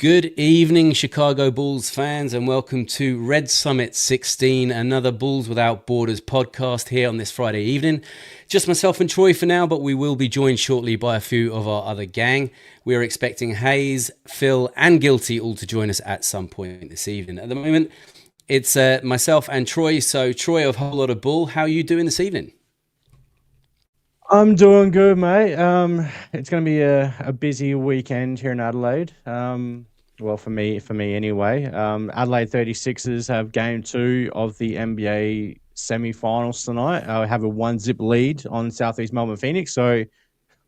Good evening, Chicago Bulls fans, and welcome to Red Summit 16, another Bulls Without Borders podcast here on this Friday evening. Just myself and Troy for now, but we will be joined shortly by a few of our other gang. We are expecting Hayes, Phil, and Guilty all to join us at some point this evening. At the moment, it's myself and Troy. So, Troy of Whole Lot of Bull, how are you doing this evening? I'm doing good, mate. It's going to be a busy weekend here in Adelaide. Well, for me anyway. Adelaide 36ers have game 2 of the NBA semi-finals tonight. I have a 1-0 lead on Southeast Melbourne Phoenix. So,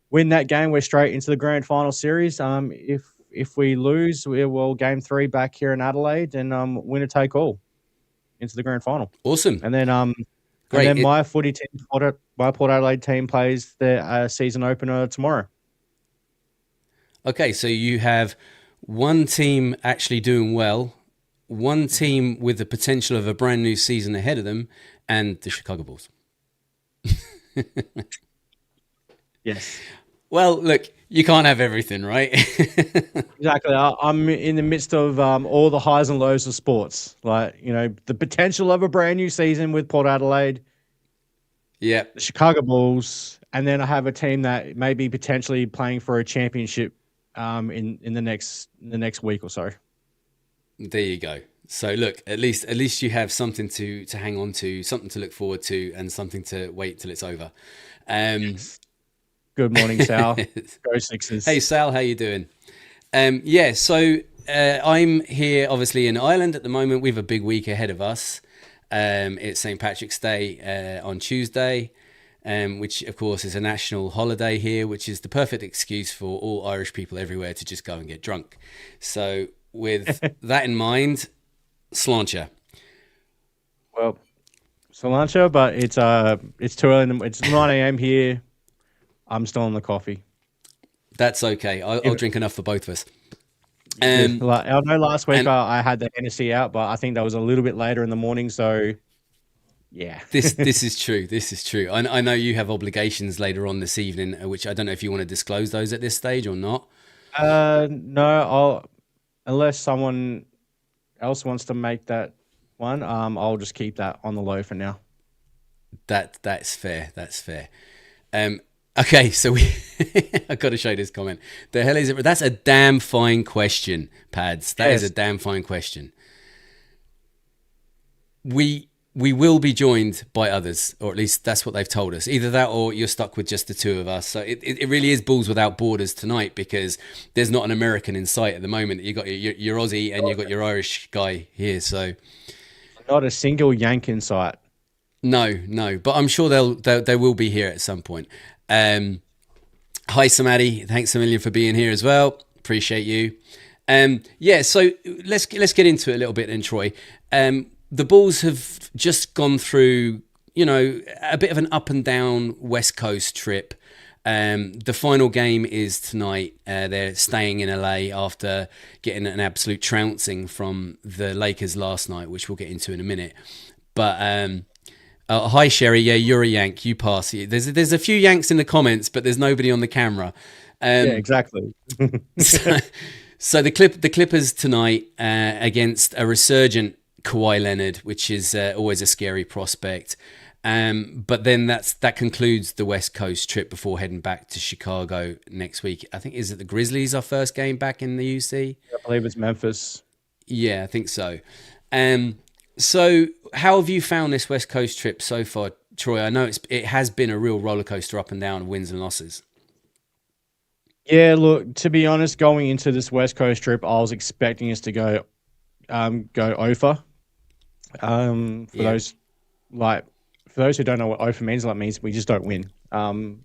win that game, we're straight into the grand final series. If we lose, we will game 3 back here in Adelaide and winner take all into the grand final. Awesome. And then Great. And then my footy team, my Port Adelaide team, plays their season opener tomorrow. Okay, so you have one team actually doing well, one team with the potential of a brand new season ahead of them, and the Chicago Bulls. Yes. Well, look, you can't have everything, right? Exactly. I'm in the midst of all the highs and lows of sports. Like, the potential of a brand new season with Port Adelaide. Yeah. The Chicago Bulls. And then I have a team that may be potentially playing for a championship in the next week or so. There you go. So look, at least you have something to hang on to, something to look forward to, and something to wait till it's over. Yes. Good morning, Sal. Go Sixers. Hey, Sal, how you doing? So I'm here, obviously, in Ireland at the moment. We have a big week ahead of us. It's St. Patrick's Day on Tuesday, which, of course, is a national holiday here, which is the perfect excuse for all Irish people everywhere to just go and get drunk. So with that in mind, sláinte. Well, sláinte, but it's too early. It's 9 a.m. here. I'm still on the coffee. That's okay. I'll drink enough for both of us. I know last week I had the Hennessy out, but I think that was a little bit later in the morning. So, yeah. This is true. This is true. I know you have obligations later on this evening, which I don't know if you want to disclose those at this stage or not. No, unless someone else wants to make that one, I'll just keep that on the low for now. That's fair. That's fair. Okay, so I got to show this comment. The hell is it? That's a damn fine question, Pads. That is a damn fine question. We will be joined by others, or at least that's what they've told us. Either that, or you're stuck with just the two of us. So it really is Bulls Without Borders tonight, because there's not an American in sight at the moment. You got your Aussie and you got your Irish guy here. So not a single Yank in sight. No, but I'm sure they will be here at some point. Hi Samadhi, thanks a million for being here as well. Appreciate you. So let's get into it a little bit then, Troy. The Bulls have just gone through, a bit of an up and down West Coast trip. The final game is tonight. They're staying in LA after getting an absolute trouncing from the Lakers last night, which we'll get into in a minute. But hi Sherry, yeah, you're a Yank. You pass. There's a few Yanks in the comments, but there's nobody on the camera. Yeah, exactly. so the Clippers tonight against a resurgent Kawhi Leonard, which is always a scary prospect. But then that concludes the West Coast trip before heading back to Chicago next week. I think, is it the Grizzlies, our first game back in the UC? I believe it's Memphis. Yeah, I think so. So how have you found this West Coast trip so far, Troy? I know it has been a real roller coaster up and down, wins and losses. Yeah, look, to be honest, going into this West Coast trip, I was expecting us to go OFA. For those who don't know what OFA means, that means we just don't win.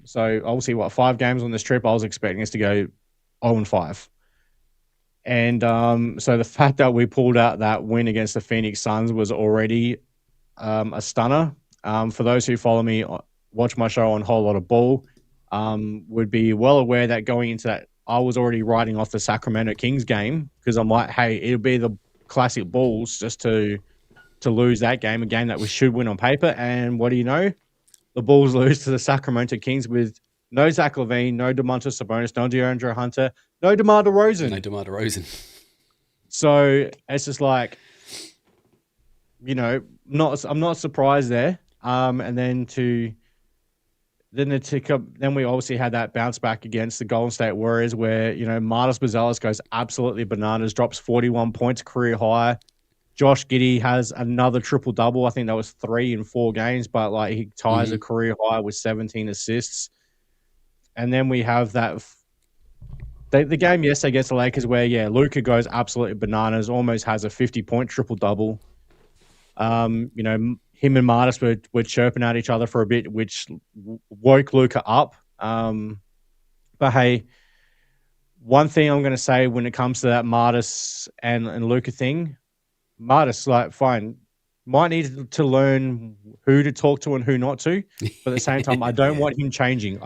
So obviously, 5 games on this trip, I was expecting us to go 0-5. And so the fact that we pulled out that win against the Phoenix Suns was already a stunner. For those who follow me, watch my show on Whole Lot of Bull, would be well aware that going into that, I was already writing off the Sacramento Kings game, because I'm like, hey, it'll be the classic Bulls just to lose that game, a game that we should win on paper. And what do you know? The Bulls lose to the Sacramento Kings with no Zach LaVine, no Domantas Sabonis, no DeAndre Hunter, no DeMar DeRozan. No DeMar DeRozan. So it's just like, I'm not surprised there. And then then we obviously had that bounce back against the Golden State Warriors where, Matas Buzelis goes absolutely bananas, drops 41 points, career high. Josh Giddey has another triple-double. I think that was 3 in 4 games, but like he ties a career high with 17 assists. And then we have the game yesterday against the Lakers where, Luka goes absolutely bananas, almost has a 50-point triple-double. Him and Matas were chirping at each other for a bit, which woke Luka up. But hey, one thing I'm going to say when it comes to that Matas and Luka thing, Matas, like, fine, might need to learn who to talk to and who not to. But at the same time, I don't want him changing.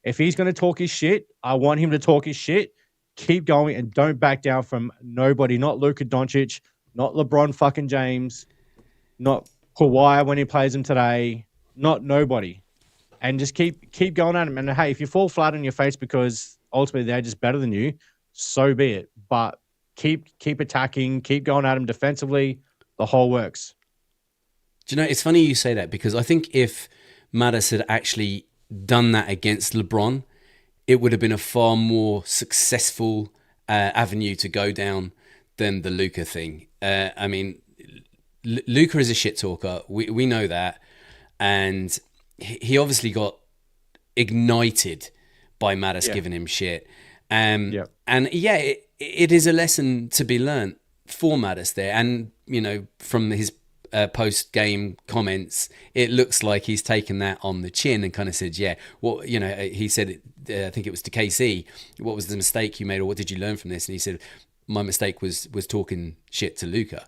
If he's going to talk his shit, I want him to talk his shit. Keep going and don't back down from nobody. Not Luka Doncic, not LeBron fucking James, not Kawhi when he plays him today, not nobody. And just keep going at him. And hey, if you fall flat on your face because ultimately they're just better than you, so be it. But keep attacking, keep going at him defensively. The whole works. Do you know, it's funny you say that because I think if Matas had actually done that against LeBron, it would have been a far more successful avenue to go down than the Luka thing. I mean, Luka is a shit talker. We know that. And he obviously got ignited by Matas giving him shit. And it is a lesson to be learnt for Matas there. And, from his post-game comments, it looks like he's taken that on the chin and kind of said, he said, I think it was to KC, what was the mistake you made or what did you learn from this? And he said, my mistake was talking shit to Luka.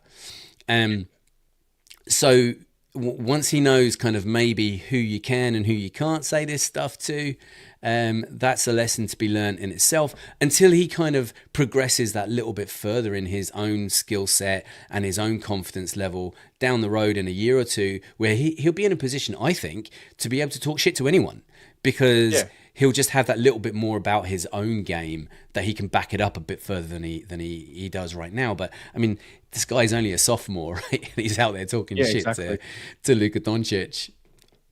So once he knows kind of maybe who you can and who you can't say this stuff to, that's a lesson to be learned in itself until he kind of progresses that little bit further in his own skill set and his own confidence level down the road in a year or two where he'll be in a position, I think, to be able to talk shit to anyone because he'll just have that little bit more about his own game that he can back it up a bit further than he does right now. But I mean, this guy's only a sophomore, right? He's out there talking shit to Luka Doncic.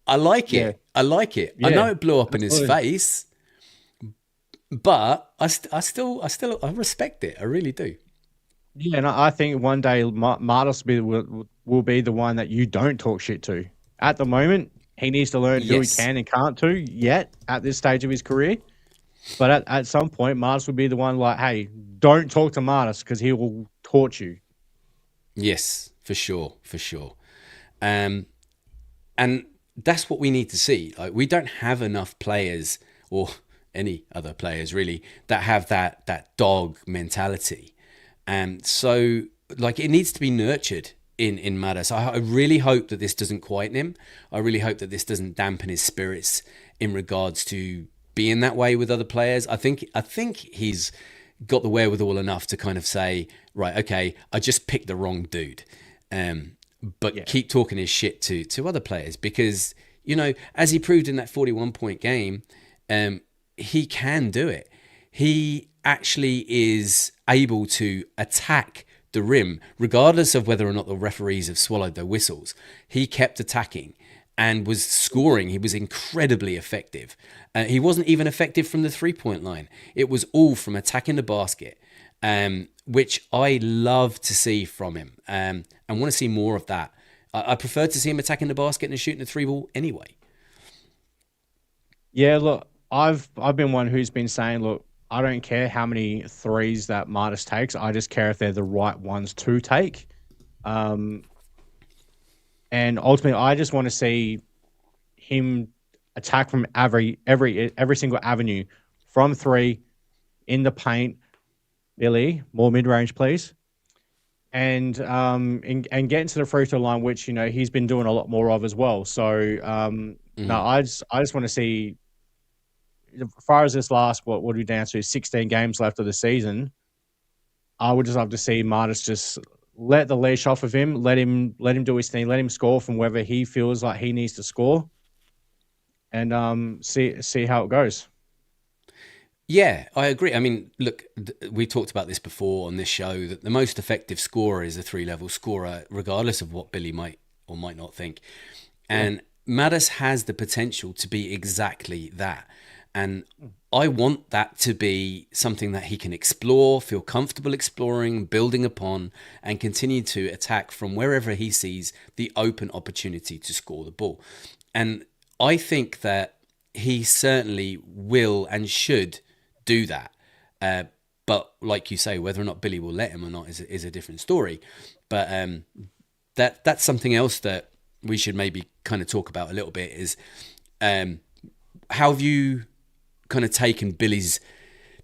I like it. I like it. Yeah, I know it blew up in his face, but I still respect it. I really do. Yeah, and I think one day Matas will be the one that you don't talk shit to. At the moment, he needs to learn who he can and can't to yet at this stage of his career. But at some point, Matas will be the one like, hey, don't talk to Matas because he will torch you. Yes, for sure. And that's what we need to see. Like, we don't have enough players or any other players really that have that dog mentality. So like it needs to be nurtured in Matas. I really hope that this doesn't quieten him. I really hope that this doesn't dampen his spirits in regards to being that way with other players. I think he's got the wherewithal enough to kind of say, right, okay, I just picked the wrong dude. But keep talking his shit to other players because, as he proved in that 41-point game, he can do it. He actually is able to attack the rim, regardless of whether or not the referees have swallowed their whistles. He kept attacking and was scoring. He was incredibly effective. He wasn't even effective from the three-point line. It was all from attacking the basket, which I love to see from him. I want to see more of that. I prefer to see him attacking the basket and shooting the three ball anyway. Yeah, look, I've been one who's been saying, look, I don't care how many threes that Matas takes. I just care if they're the right ones to take. And ultimately, I just want to see him attack from every single avenue, from three, in the paint. Billy, more mid-range, please. And get into the free throw line, which he's been doing a lot more of as well. So no, I just want to see. As far as this last, what would we down to 16 games left of the season? I would just love to see Matas just let the leash off of him, let him do his thing, let him score from wherever he feels like he needs to score, and see how it goes. Yeah, I agree. I mean, look, we talked about this before on this show that the most effective scorer is a 3-level scorer, regardless of what Billy might or might not think. And Matas has the potential to be exactly that. And I want that to be something that he can explore, feel comfortable exploring, building upon, and continue to attack from wherever he sees the open opportunity to score the ball. And I think that he certainly will and should do that. But like you say, whether or not Billy will let him or not is a different story. But that's something else that we should maybe kind of talk about a little bit is how have you kind of taken Billy's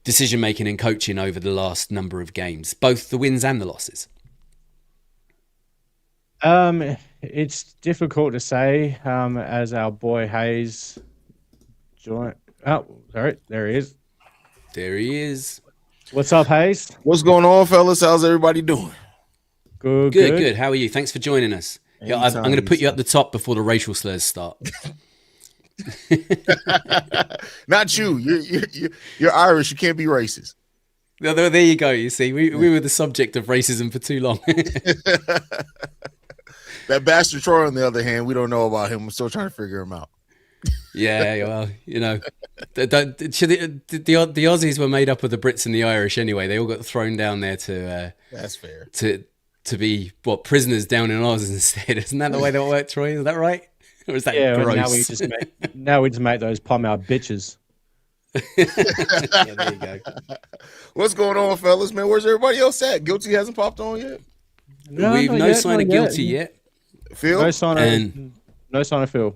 decision making and coaching over the last number of games, both the wins and the losses? It's difficult to say. As our boy Hayes joined. Oh, sorry, there he is. There he is. What's up, Hayes? What's going on, fellas? How's everybody doing? Good. How are you? Thanks for joining us. Yeah, I'm going to put you at the top before the racial slurs start. Not you. You're Irish. You can't be racist. No, there you go. You see, we were the subject of racism for too long. That bastard Troy, on the other hand, we don't know about him. We're still trying to figure him out. Yeah, well, you know, the Aussies were made up of the Brits and the Irish anyway. They all got thrown down there to that's fair. To be prisoners down in Oz instead. Isn't that the way that worked, Troy? Is that right? Or is that gross? Now we just make those palm out bitches. Yeah, there you go. What's going on, fellas? Man, where's everybody else at? Guilty hasn't popped on yet. We've no sign of guilty yet. Phil? No sign of Phil.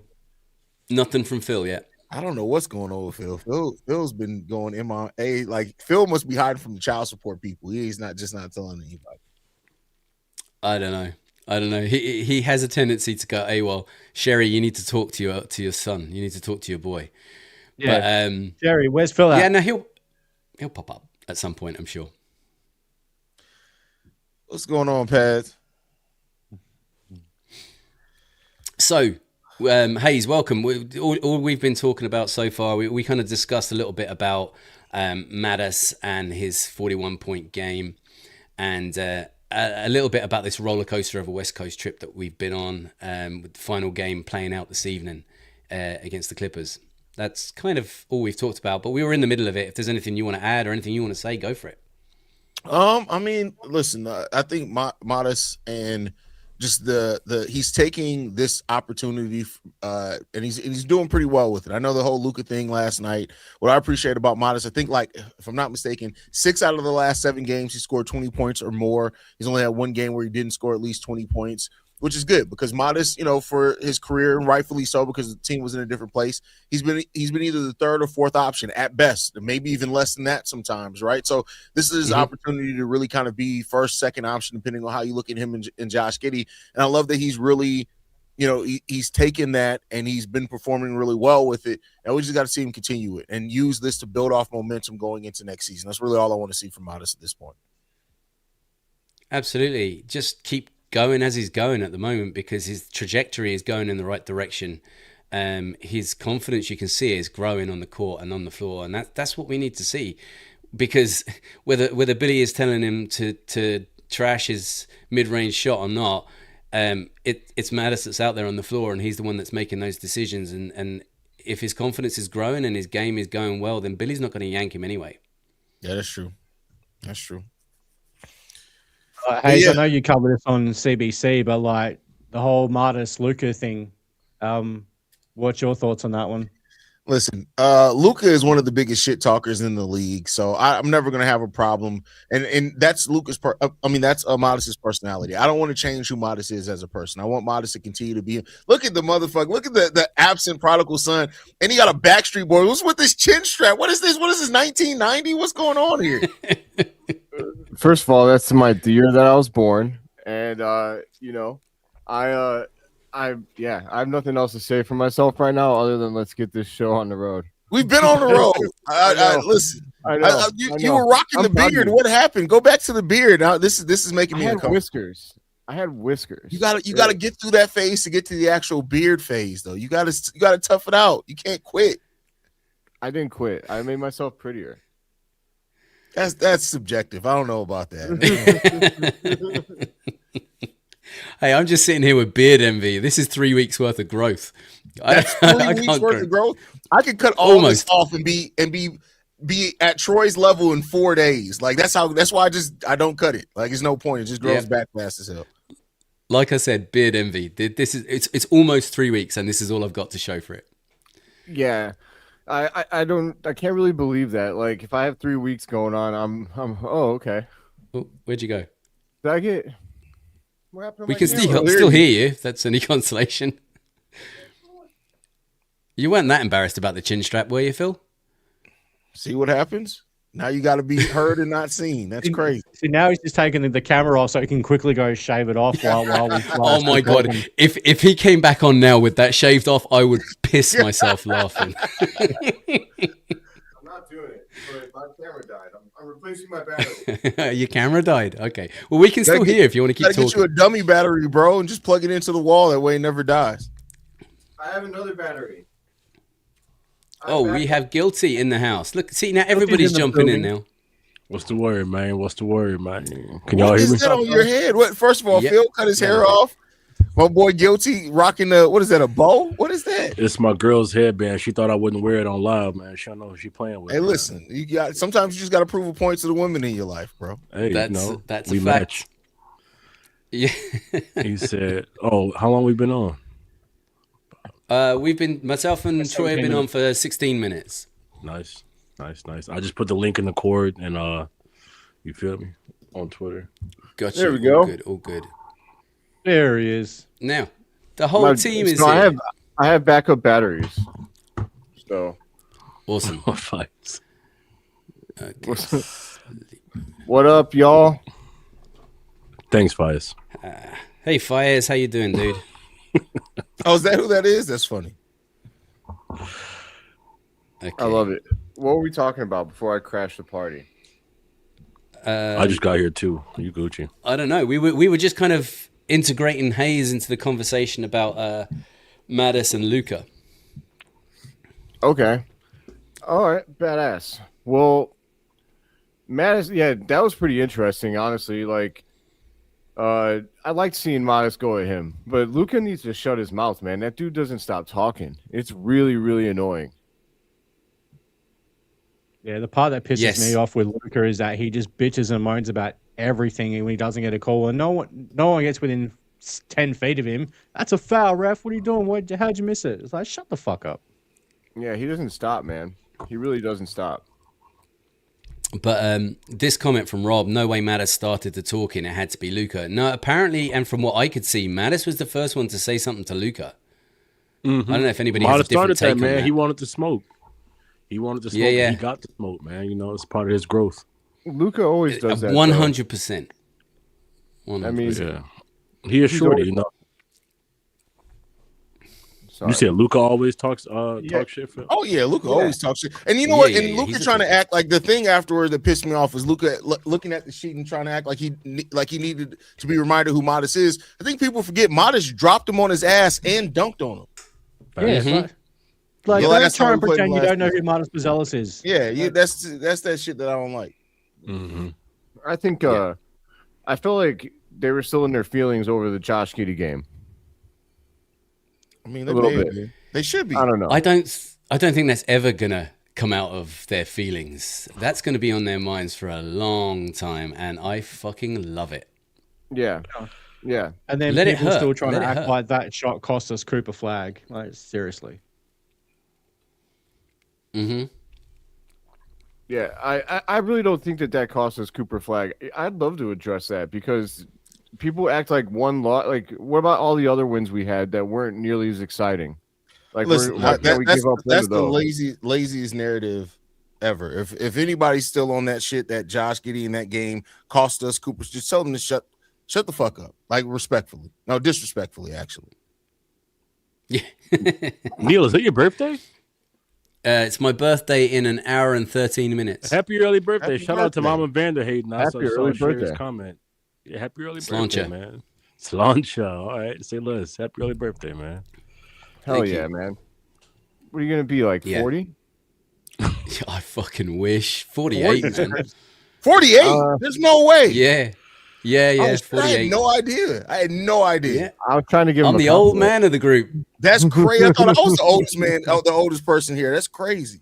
Nothing from Phil yet. I don't know what's going on with Phil. Phil's been going MIA. Like, Phil must be hiding from the child support people. He's not telling anybody. I don't know. He has a tendency to go, hey, well, Sherry, you need to talk to your son. You need to talk to your boy. Yeah. But, Sherry, where's Phil at? Yeah, no, he'll pop up at some point, I'm sure. What's going on, Paz? So, Hayes, welcome. All we've been talking about so far, we kind of discussed a little bit about Matas and his 41-point game, and a little bit about this roller coaster of a West Coast trip that we've been on, with the final game playing out this evening against the Clippers. That's kind of all we've talked about, but we were in the middle of it. If there's anything you want to add or anything you want to say, go for it. I mean, listen, I think Matas and just the he's taking this opportunity and he's doing pretty well with it. I know the whole Luka thing last night. What I appreciate about Matas, I think, like, if I'm not mistaken, 6 out of the last 7 games he scored 20 points or more. He's only had one game where he didn't score at least 20 points, which is good because Matas, you know, for his career, and rightfully so because the team was in a different place, he's been either the third or fourth option at best, maybe even less than that sometimes, right? So this is his opportunity to really kind of be first, second option, depending on how you look at him and Josh Giddey. And I love that he's really, you know, he's taken that and he's been performing really well with it. And we just got to see him continue it and use this to build off momentum going into next season. That's really all I want to see from Matas at this point. Absolutely. Just keep going as he's going at the moment because his trajectory is going in the right direction. His confidence, you can see, is growing on the court and on the floor, and that's what we need to see. Because whether Billy is telling him to trash his mid-range shot or not, it's Matas that's out there on the floor, and he's the one that's making those decisions. And if his confidence is growing and his game is going well, then Billy's not going to yank him anyway. Yeah, that's true. That's true. Hayes, I know you covered this on CBC, but like the whole Matas Luka thing, what's your thoughts on that one? Listen, Luka is one of the biggest shit talkers in the league, so I'm never gonna have a problem. And that's Luka's that's Matas's personality. I don't want to change who Matas is as a person. I want Matas to continue to be. Look at the motherfucker. Look at the absent prodigal son, and he got a Backstreet Boy. What's with this chin strap? What is this? What is this? 1990? What's going on here? First of all, that's the year that I was born, and you know, I have nothing else to say for myself right now other than let's get this show on the road. We've been on the road. Listen, you were rocking the beard. What happened? Go back to the beard. Now this is making me uncomfortable. Whiskers. I had whiskers. You gotta get through that phase to get to the actual beard phase, though. You gotta tough it out. You can't quit. I didn't quit. I made myself prettier. That's subjective. I don't know about that. Hey, I'm just sitting here with beard envy. This is 3 weeks worth of growth. That's 3 weeks worth of growth. I could cut all this off and be at Troy's level in 4 days. Like that's why I don't cut it. Like it's no point. It just grows back fast as hell. Like I said, beard envy. It's almost 3 weeks, and this is all I've got to show for it. Yeah. I can't really believe that. Like if I have 3 weeks going on, I'm okay. Oh, where'd you go? Did I get what happened to We my can camera? still hear you, if that's any consolation. You weren't that embarrassed about the chin strap, were you, Phil? See what happens? Now you got to be heard and not seen. That's crazy. So now he's just taking the camera off so he can quickly go shave it off while we. Oh my god! If he came back on now with that shaved off, I would piss myself laughing. I'm not doing it. But my camera died. I'm replacing my battery. Your camera died. Okay. Well, we can still hear if you want to keep talking. Get you a dummy battery, bro, and just plug it into the wall. That way, it never dies. I have another battery. We have Guilty in the house. Look, see now everybody's jumping in now. What's the word, man? What's the word, man? Can y'all hear me? What is that on your head? What? First of all, Phil cut his hair off. My boy Guilty rocking what is that? A bow? What is that? It's my girl's headband. She thought I wouldn't wear it on live, man. She don't know who she playing with. Hey, listen, sometimes you just got to prove a point to the women in your life, bro. Hey, that's we a fact. match. Yeah. He said, "Oh, how long we been on?" Myself and Troy have been on for 16 minutes. Nice. I just put the link in the cord and you feel me, on Twitter. Gotcha. There we go. All good. There he is. Now, the whole team is here. I have backup batteries. So awesome. Fights. Okay. What up, y'all? Thanks, Fias. Hey, Fires, how you doing, dude? Oh, is that who that is? That's funny. Okay. I love it. What were we talking about before I crashed the party? I just got here too. You Gucci? I don't know. We were just kind of integrating Hayes into the conversation about Matas and Luka. Okay. All right. Badass. Well, Matas, yeah, that was pretty interesting, honestly. Like, I liked seeing Matas go at him, but Luka needs to shut his mouth, man. That dude doesn't stop talking. It's really, really annoying. Yeah, the part that pisses me off with Luka is that he just bitches and moans about everything, and when he doesn't get a call, and no one gets within 10 feet of him. That's a foul, ref. What are you doing? How'd you miss it? It's like, shut the fuck up. Yeah, he doesn't stop, man. He really doesn't stop. But this comment from Rob, no way Matas started the talking. It had to be Luka. No, apparently, and from what I could see, Matas was the first one to say something to Luka. Mm-hmm. I don't know if anybody has a different take on man. that. He wanted to smoke. He wanted to smoke. Yeah. He got to smoke, man. You know, it's part of his growth. Luka always does that. 100%. I mean, yeah. He is shorty, you know. Sorry. You said Luka always talk shit for? Oh yeah, Luka always talks shit. And you know what? And Luka trying to act like the thing afterward that pissed me off was Luka looking at the sheet and trying to act like he needed to be reminded who Matas is. I think people forget Matas dropped him on his ass and dunked on him. Yeah, don't try and pretend you don't know who Matas Buzelis is. Yeah, that's that shit that I don't like. Mm-hmm. I think I feel like they were still in their feelings over the Josh Giddey game. I mean, they should be. I don't know. I don't think that's ever gonna come out of their feelings. That's gonna be on their minds for a long time, and I fucking love it. Yeah. And then Let it people hurt. still trying Let to it act hurt. like that shot cost us Cooper flag. Like, seriously. Mm-hmm. Yeah, I really don't think that cost us Cooper flag. I'd love to address that because people act like one lot. Like, what about all the other wins we had that weren't nearly as exciting? Like, listen, that's the laziest narrative ever. If anybody's still on that shit that Josh Giddey in that game cost us Cooper, just tell them to shut the fuck up. Like, respectfully, no, disrespectfully, actually. Yeah. Neil, is it your birthday? It's my birthday in an hour and 13 minutes. Happy early birthday. Happy Shout out to birthday. Mama Vanderhayden. I saw early Sherry's birthday. comment. Yeah, happy early Slancha. birthday, man. Slancha. All right. Say less. Happy early birthday, man. Hell Thank yeah, you. man. What are you going to be, like 40? I fucking wish. 48, man. 48. There's no way. Yeah. I 48. had no idea. Yeah. I was trying to give him I'm a the old compliment. man of the group. That's crazy. I thought I was the oldest man, the oldest person here. That's crazy.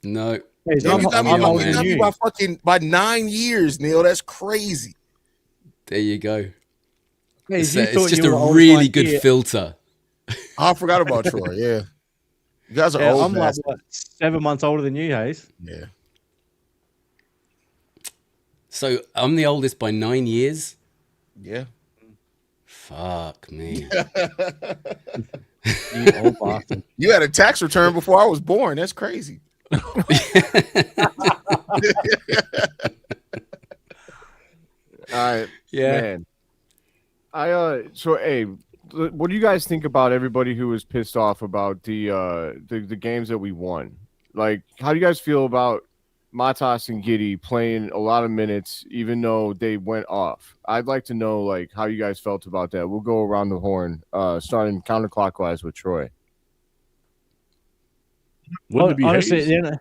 No. Hey, Damn, you got me, I'm the old you got me by 9 years, Neil. That's crazy. There you go. Hey, It's, you it's thought just you a were old really like good here. filter. I forgot about Troy. Yeah. You guys are Yeah, old. I'm like 7 months older than you, Hayes. Yeah. So I'm the oldest by 9 years. Yeah. Fuck me. You old bastard. You had a tax return before I was born. That's crazy. All right, Yeah. man. So hey, what do you guys think about everybody who was pissed off about the games that we won? Like, how do you guys feel about Matas and Giddey playing a lot of minutes, even though they went off? I'd like to know like how you guys felt about that. We'll go around the horn, starting counterclockwise with Troy. Wouldn't it be Honestly, Hayes? you know,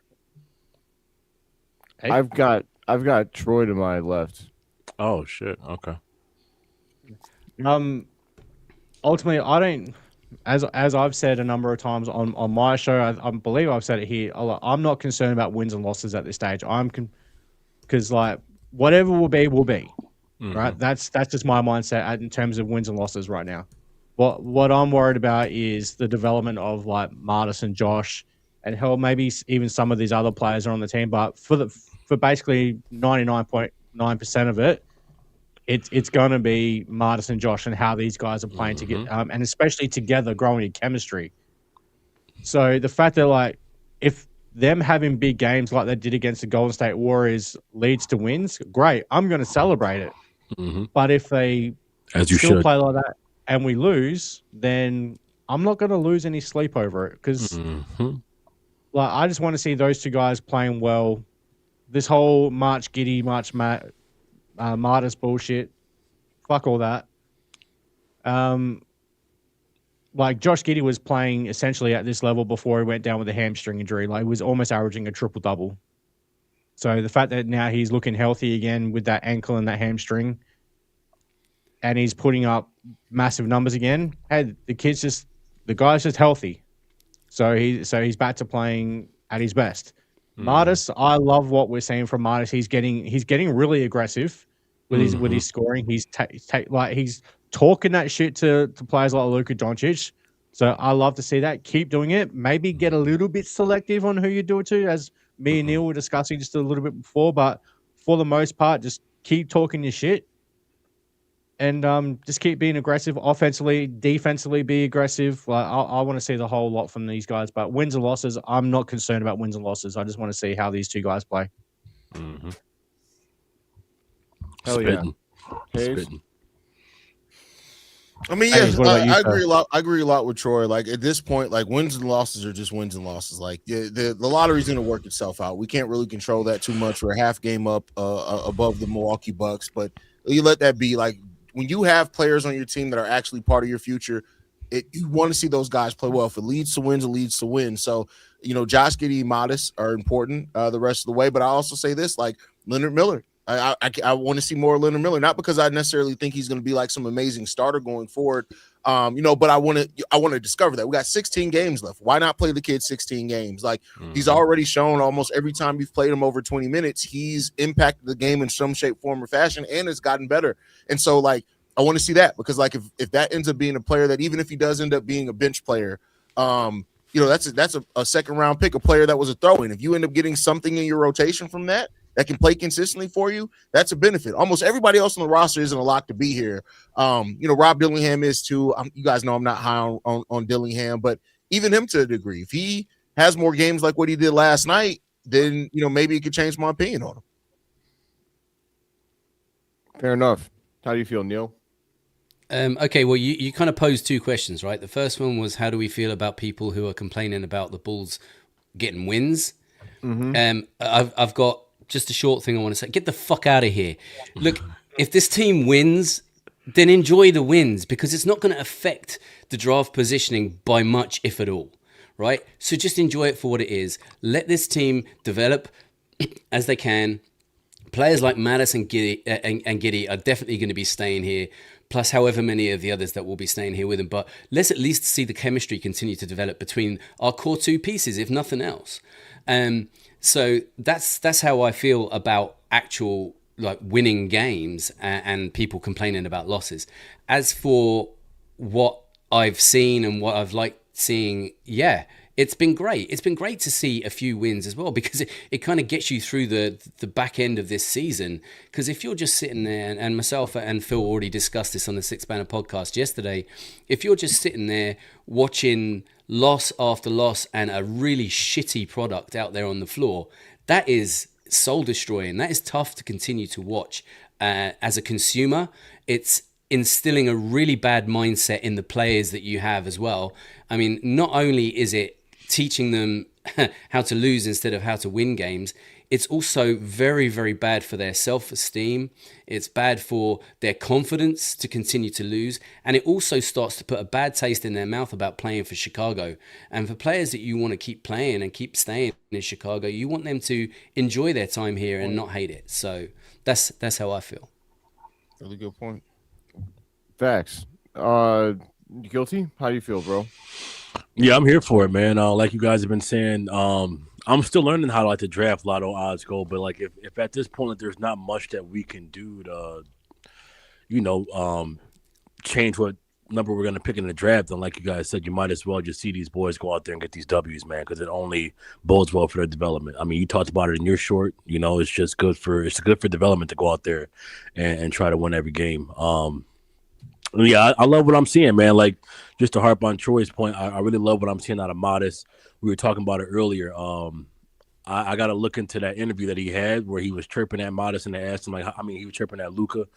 Hey. I've got Troy to my left. Oh shit. Okay. ultimately, I don't. As I've said a number of times on my show, I believe I've said it here. I'm not concerned about wins and losses at this stage. Because like whatever will be, right? That's just my mindset in terms of wins and losses right now. What I'm worried about is the development of like Matas and Josh, and hell, maybe even some of these other players are on the team. But for basically 99.9% of it, it's going to be Matas and Josh and how these guys are playing together, and especially together, growing in chemistry. So the fact that like if them having big games like they did against the Golden State Warriors leads to wins, great. I'm going to celebrate it. But if they As you still should. play like that and we lose, then I'm not going to lose any sleep over it because like I just want to see those two guys playing well. This whole March Giddey, Matas bullshit, fuck all that. Like Josh Giddey was playing essentially at this level before he went down with a hamstring injury. Like he was almost averaging a triple double. So the fact that now he's looking healthy again with that ankle and that hamstring, and he's putting up massive numbers again. Hey, the guy's just healthy. So he's back to playing at his best. Matas, I love what we're seeing from Matas. He's getting really aggressive with his scoring. He's talking that shit to players like Luka Doncic. So I love to see that. Keep doing it. Maybe get a little bit selective on who you do it to, as me and Neil were discussing just a little bit before. But for the most part, just keep talking your shit. And just keep being aggressive offensively, defensively, be aggressive. Like I want to see the whole lot from these guys. But wins and losses, I'm not concerned about wins and losses. I just want to see how these two guys play. Hell yeah. Spitting. I mean, Hayes, yeah, what about you, I sir? agree a lot. I agree a lot with Troy. Like at this point, like wins and losses are just wins and losses. Like the lottery's going to work itself out. We can't really control that too much. We're a half game up above the Milwaukee Bucks, but you let that be. Like when you have players on your team that are actually part of your future, you want to see those guys play well. If it leads to wins, it leads to wins. So Josh Giddey and Matas are important the rest of the way. But I also say this, like Leonard Miller. I want to see more Leonard Miller, not because I necessarily think he's going to be like some amazing starter going forward, but I want to discover that. We got 16 games left. Why not play the kid 16 games? Like he's already shown almost every time you've played him over 20 minutes, he's impacted the game in some shape, form, or fashion, and it's gotten better. And so, like, I want to see that because, like, if that ends up being a player that even if he does end up being a bench player, that's a second round pick, a player that was a throw-in. If you end up getting something in your rotation from that can play consistently for you, that's a benefit. Almost everybody else on the roster isn't a lot to be here. Rob Dillingham is too. You guys know I'm not high on Dillingham, but even him to a degree, if he has more games like what he did last night, then maybe it could change my opinion on him. Fair enough. How do you feel, Neil? Okay, well, you kind of posed two questions, right? The first one was, how do we feel about people who are complaining about the Bulls getting wins? I've got just a short thing I want to say. Get the fuck out of here. Look, if this team wins, then enjoy the wins because it's not going to affect the draft positioning by much, if at all, right? So just enjoy it for what it is. Let this team develop as they can. players like Matas and Giddey are definitely going to be staying here, plus however many of the others that will be staying here with him. But let's at least see the chemistry continue to develop between our core two pieces, if nothing else. So that's how I feel about actual like winning games and people complaining about losses. As for what I've seen and what I've liked seeing, yeah, it's been great. It's been great to see a few wins as well, because it kind of gets you through the back end of this season. Because if you're just sitting there, and myself and Phil already discussed this on the Six Banner podcast yesterday, if you're just sitting there watching loss after loss and a really shitty product out there on the floor, that is soul destroying. That is tough to continue to watch as a consumer. It's instilling a really bad mindset in the players that you have as well. I mean, not only is it teaching them how to lose instead of how to win games, it's also very, very bad for their self-esteem. It's bad for their confidence to continue to lose. And it also starts to put a bad taste in their mouth about playing for Chicago. And for players that you want to keep playing and keep staying in Chicago, you want them to enjoy their time here and not hate it. So that's how I feel. Really good point. Facts. Guilty? How do you feel, bro? Yeah, I'm here for it, man. Like you guys have been saying, I'm still learning how to like to draft lotto odds go, but like if at this point there's not much that we can do to, change what number we're gonna pick in the draft, then like you guys said, you might as well just see these boys go out there and get these W's, man, because it only bodes well for their development. I mean, you talked about it in your short. It's just good for development to go out there and try to win every game. Yeah, I love what I'm seeing, man. Like, just to harp on Troy's point, I really love what I'm seeing out of Matas. We were talking about it earlier. I got to look into that interview that he had where he was chirping at Matas, and they asked him, he was chirping at Luka,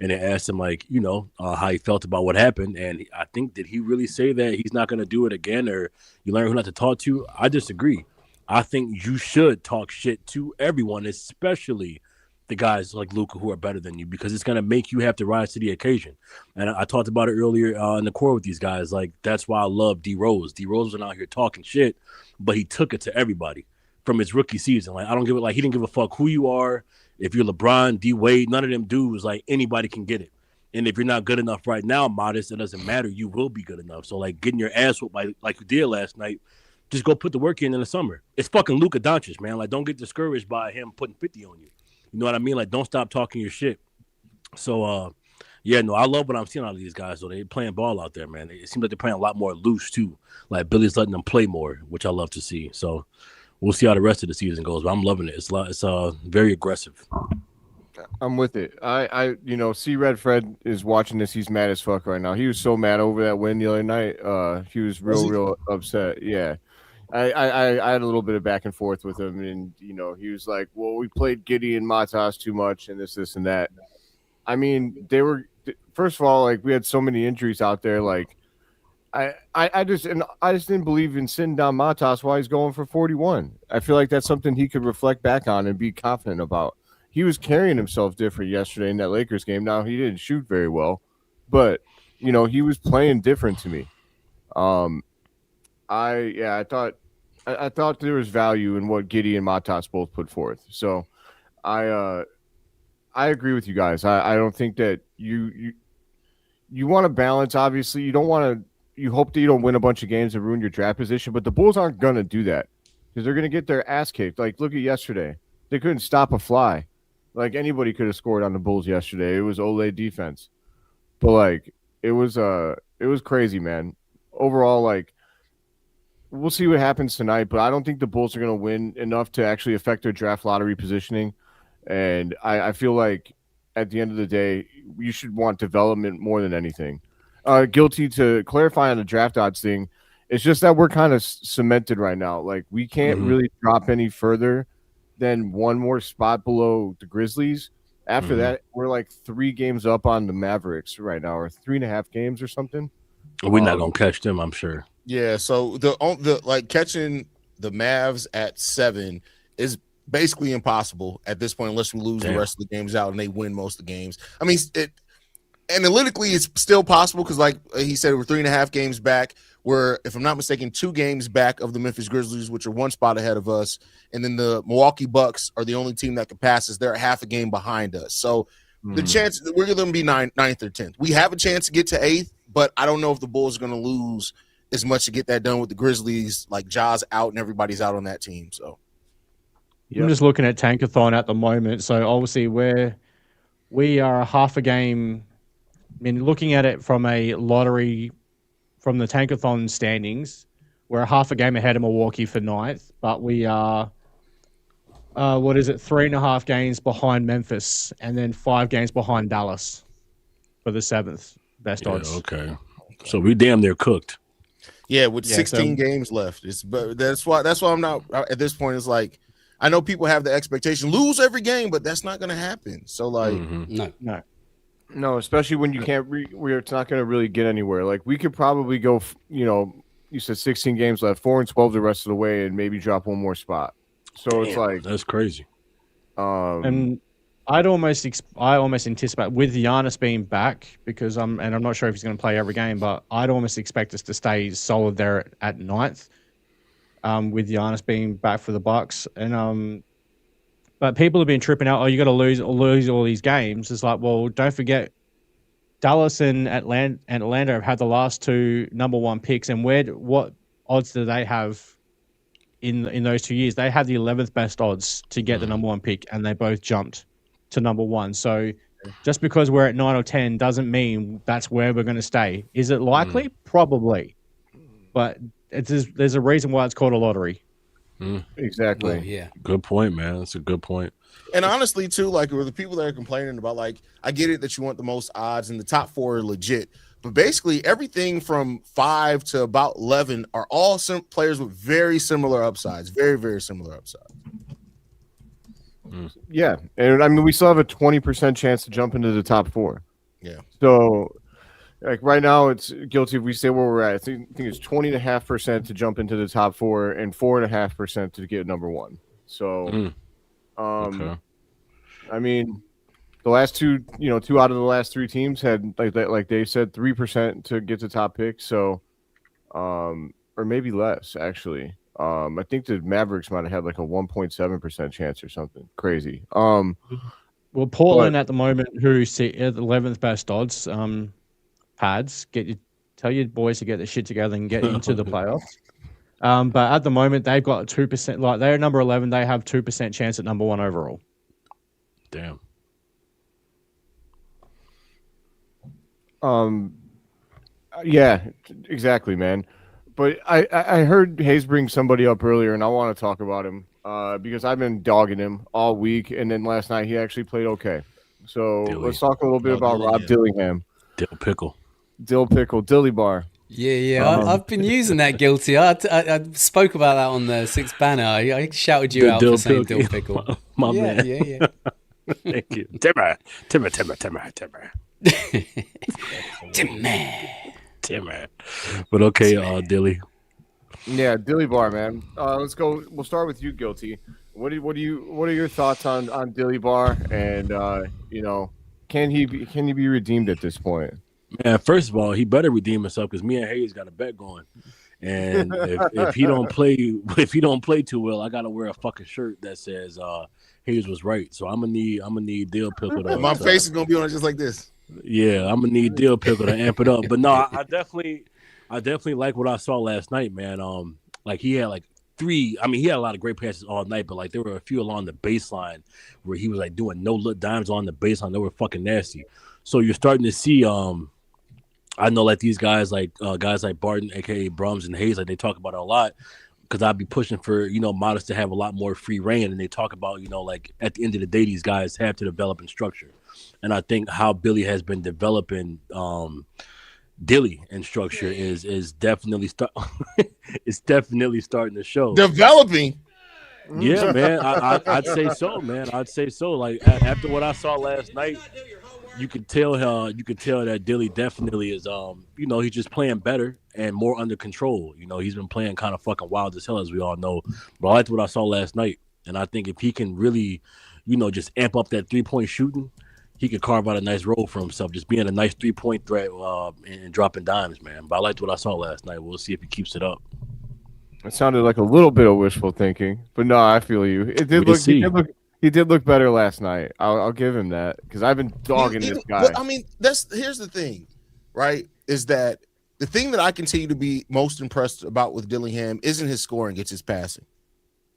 and they asked him, how he felt about what happened. And I think, did he really say that he's not going to do it again, or you learn who not to talk to? I disagree. I think you should talk shit to everyone, especially the guys like Luka who are better than you, because it's going to make you have to rise to the occasion. And I talked about it earlier in the core with these guys. Like, that's why I love D Rose. D Rose was out here talking shit, but he took it to everybody from his rookie season. Like, he didn't give a fuck who you are. If you're LeBron, D Wade, none of them dudes, like, anybody can get it. And if you're not good enough right now, Modest, it doesn't matter. You will be good enough. So, like, getting your ass whooped like you did last night, just go put the work in the summer. It's fucking Luka Doncic, man. Like, don't get discouraged by him putting 50 on you. You know what I mean? Like, don't stop talking your shit. So, I love what I'm seeing out of these guys. So they playing ball out there, man. It seems like they're playing a lot more loose, too. Like, Billy's letting them play more, which I love to see. So we'll see how the rest of the season goes. But I'm loving it. It's very aggressive. I'm with it. I see Red Fred is watching this. He's mad as fuck right now. He was so mad over that win the other night. He was real upset. Yeah. I had a little bit of back and forth with him, and he was like, "Well, we played Giddey and Matas too much, and this and that." I mean, they were, first of all, like, we had so many injuries out there. Like, I just didn't believe in sitting down Matas while he's going for 41. I feel like that's something he could reflect back on and be confident about. He was carrying himself different yesterday in that Lakers game. Now, he didn't shoot very well, but he was playing different to me. I thought there was value in what Giddey and Matas both put forth. So I agree with you guys. I don't think that you want to balance. Obviously, you hope that you don't win a bunch of games and ruin your draft position, but the Bulls aren't going to do that because they're going to get their ass kicked. Like, look at yesterday. They couldn't stop a fly. Like, anybody could have scored on the Bulls yesterday. It was Olay defense. But, like, it was crazy, man. Overall, like, we'll see what happens tonight, but I don't think the Bulls are going to win enough to actually affect their draft lottery positioning. And I feel like at the end of the day, you should want development more than anything. Guilty to clarify on the draft odds thing. It's just that we're kind of cemented right now. Like, we can't really drop any further than one more spot below the Grizzlies. After that, we're like 3 games up on the Mavericks right now, or 3.5 games or something. We're not going to catch them, I'm sure. Yeah, so the catching the Mavs at 7 is basically impossible at this point unless we lose the rest of the games out and they win most of the games. I mean, analytically, it's still possible because, like he said, we're 3.5 games back. We're, if I'm not mistaken, 2 games back of the Memphis Grizzlies, which are 1 spot ahead of us. And then the Milwaukee Bucks are the only team that can pass us. They're half a game behind us. So the chance that we're going to be 9th or 10th. We have a chance to get to 8th, but I don't know if the Bulls are going to lose as much to get that done with the Grizzlies. Like, Ja's out and everybody's out on that team. So I'm just looking at Tankathon at the moment. So obviously we are half a game. I mean, looking at it from a lottery, from the Tankathon standings, we're half a game ahead of Milwaukee for 9th, but we are, 3.5 games behind Memphis, and then 5 games behind Dallas for the 7th best odds. Okay. So we damn near cooked. yeah, with 16 games left, but that's why I'm not at this point. It's like, I know people have the expectation lose every game, but that's not going to happen. So like, No, especially when you can't. It's not going to really get anywhere. Like we could probably go. You said 16 games left, 4-12 the rest of the way, and maybe drop 1 more spot. So it's like that's crazy. And I almost anticipate with Giannis being back, because I'm not sure if he's going to play every game, but I'd almost expect us to stay solid there at 9th. With Giannis being back for the Bucks, and but people have been tripping out. Oh, you got to lose all these games. It's like, well, don't forget, Dallas and Atlanta have had the last 2 number 1 picks, and what odds do they have in those 2 years? They had the 11th best odds to get the number 1 pick, and they both jumped to number 1. So just because we're at 9 or 10 doesn't mean that's where we're going to stay. Is it likely? Probably, but there's a reason why it's called a lottery. Exactly. Well, yeah. Good point, man. That's a good point. and honestly too, like with the people that are complaining about, like, I get it that you want the most odds and the top 4 are legit, but basically everything from 5 to about 11 are all players with very similar upsides, very, very similar upsides. Yeah, and I mean we still have a 20% chance to jump into the top 4. Yeah. So, like right now, it's guilty if we stay where we're at. I think it's 20.5% to jump into the top 4 and 4.5% to get number 1. So, Okay. I mean, the last 2 out of the last 3 teams had like Dave said, 3% to get the top pick. So, or maybe less actually. I think the Mavericks might have had like a 1.7% chance or something crazy. Well, Portland at the moment, who see at the 11th best odds, pads, tell your boys to get their shit together and get into the playoffs. But at the moment, they've got 2%. Like they're number 11, they have 2% chance at number 1 overall. Damn. Yeah, exactly, man. But I heard Hayes bring somebody up earlier, and I want to talk about him because I've been dogging him all week, and then last night he actually played okay. So let's talk a little bit about Rob Dillingham. Dill pickle, Dilly bar. Yeah. I've been using that, guilty. I spoke about that on the 6th banner. I shouted you out for saying dill pickle. My man. Yeah. Thank you, Timmer. Timmer. But okay, Dilly. Yeah, Dilly bar, man. Let's go. We'll start with you, guilty. What are your thoughts on Dilly bar? And can he be redeemed at this point? Man, first of all, he better redeem himself because me and Hayes got a bet going. And if he don't play too well, I gotta wear a fucking shirt that says Hayes was right. So I'm gonna need Dill Pickle to My face is gonna be on it just like this. Yeah, I'm gonna need Dill Pickle to amp it up. But no, I definitely like what I saw last night, man. Like he had like 3. I mean, he had a lot of great passes all night, but like there were a few along the baseline where he was like doing no look dimes on the baseline. They were fucking nasty. So you're starting to see I know like these guys like Barton, aka Brums and Hayes, like they talk about it a lot because I'd be pushing for Matas to have a lot more free reign, and they talk about like at the end of the day these guys have to develop in structure, and I think how Billy has been developing Dilly in structure is definitely it's definitely starting to show. Developing. Yeah, man, I'd say so, man. I'd say so. Like after what I saw last night, you could tell that Dilly definitely is he's just playing better and more under control. He's been playing kind of fucking wild as hell, as we all know. But I liked what I saw last night, and I think if he can really, just amp up that 3-point shooting, he could carve out a nice role for himself, just being a nice 3-point threat and dropping dimes, man. But I liked what I saw last night. We'll see if he keeps it up. It sounded like a little bit of wishful thinking, but no, I feel you. It did look. He did look better last night. I'll give him that because I've been dogging this guy. But, I mean, here's the thing, right? Is that the thing that I continue to be most impressed about with Dillingham isn't his scoring, it's his passing.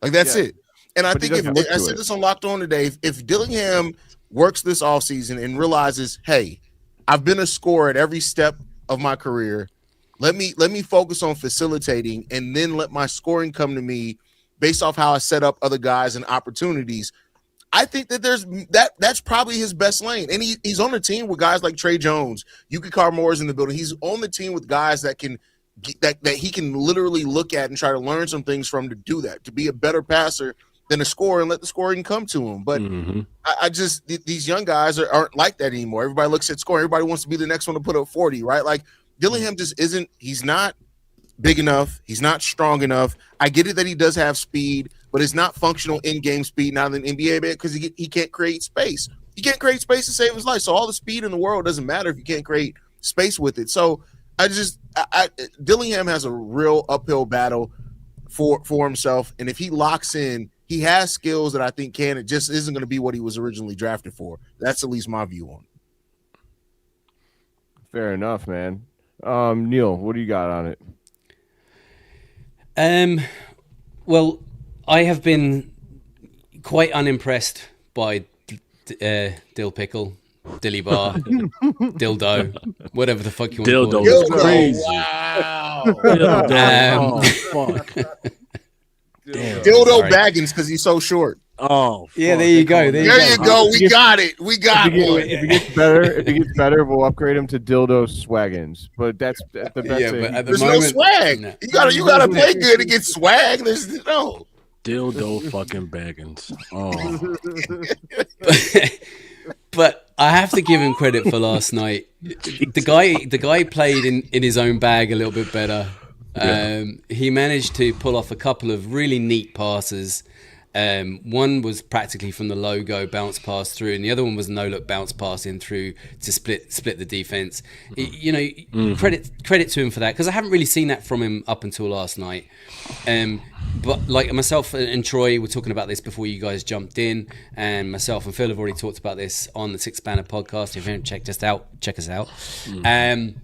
Like that's it. And I think I said this on Locked On today. If Dillingham works this offseason and realizes, hey, I've been a scorer at every step of my career. Let me focus on facilitating and then let my scoring come to me based off how I set up other guys and opportunities. I think that that's probably his best lane. And he's on the team with guys like Trey Jones. Yuki Moore is in the building. He's on the team with guys that he can literally look at and try to learn some things from to do that, to be a better passer than a scorer and let the scoring come to him. But I just these young guys aren't like that anymore. Everybody looks at scoring. Everybody wants to be the next one to put up 40, right? Like Dillingham just isn't – he's not big enough. He's not strong enough. I get it that he does have speed, but it's not functional in-game speed now in the NBA, man, because he can't create space. He can't create space to save his life. So all the speed in the world doesn't matter if you can't create space with it. So Dillingham has a real uphill battle for himself, and if he locks in, he has skills that I think it just isn't going to be what he was originally drafted for. That's at least my view on it. Fair enough, man. Neil, what do you got on it? Well, I have been quite unimpressed by Dill Pickle, Dilly Bar, Dildo, whatever the fuck you want to call it. Dildo, crazy. Wow. Fuck. Dildo Baggins because he's so short. Oh, yeah, there you go. There you go. We got it. We got it. If he gets better, we'll upgrade him to Dildo Swaggins. But that's the best. Yeah, but at the there's moment, no swag. No. You gotta play good to get swag. There's no Dildo fucking Baggins. Oh. But I have to give him credit for last night. The guy played in his own bag a little bit better. He managed to pull off a couple of really neat passes. One was practically from the logo bounce pass through, and the other one was no look bounce pass in through to split the defense. Credit to him for that, because I haven't really seen that from him up until last night. But like myself and Troy were talking about this before you guys jumped in, and myself and Phil have already talked about this on the Six Banner podcast. If you haven't checked us out, check us out. And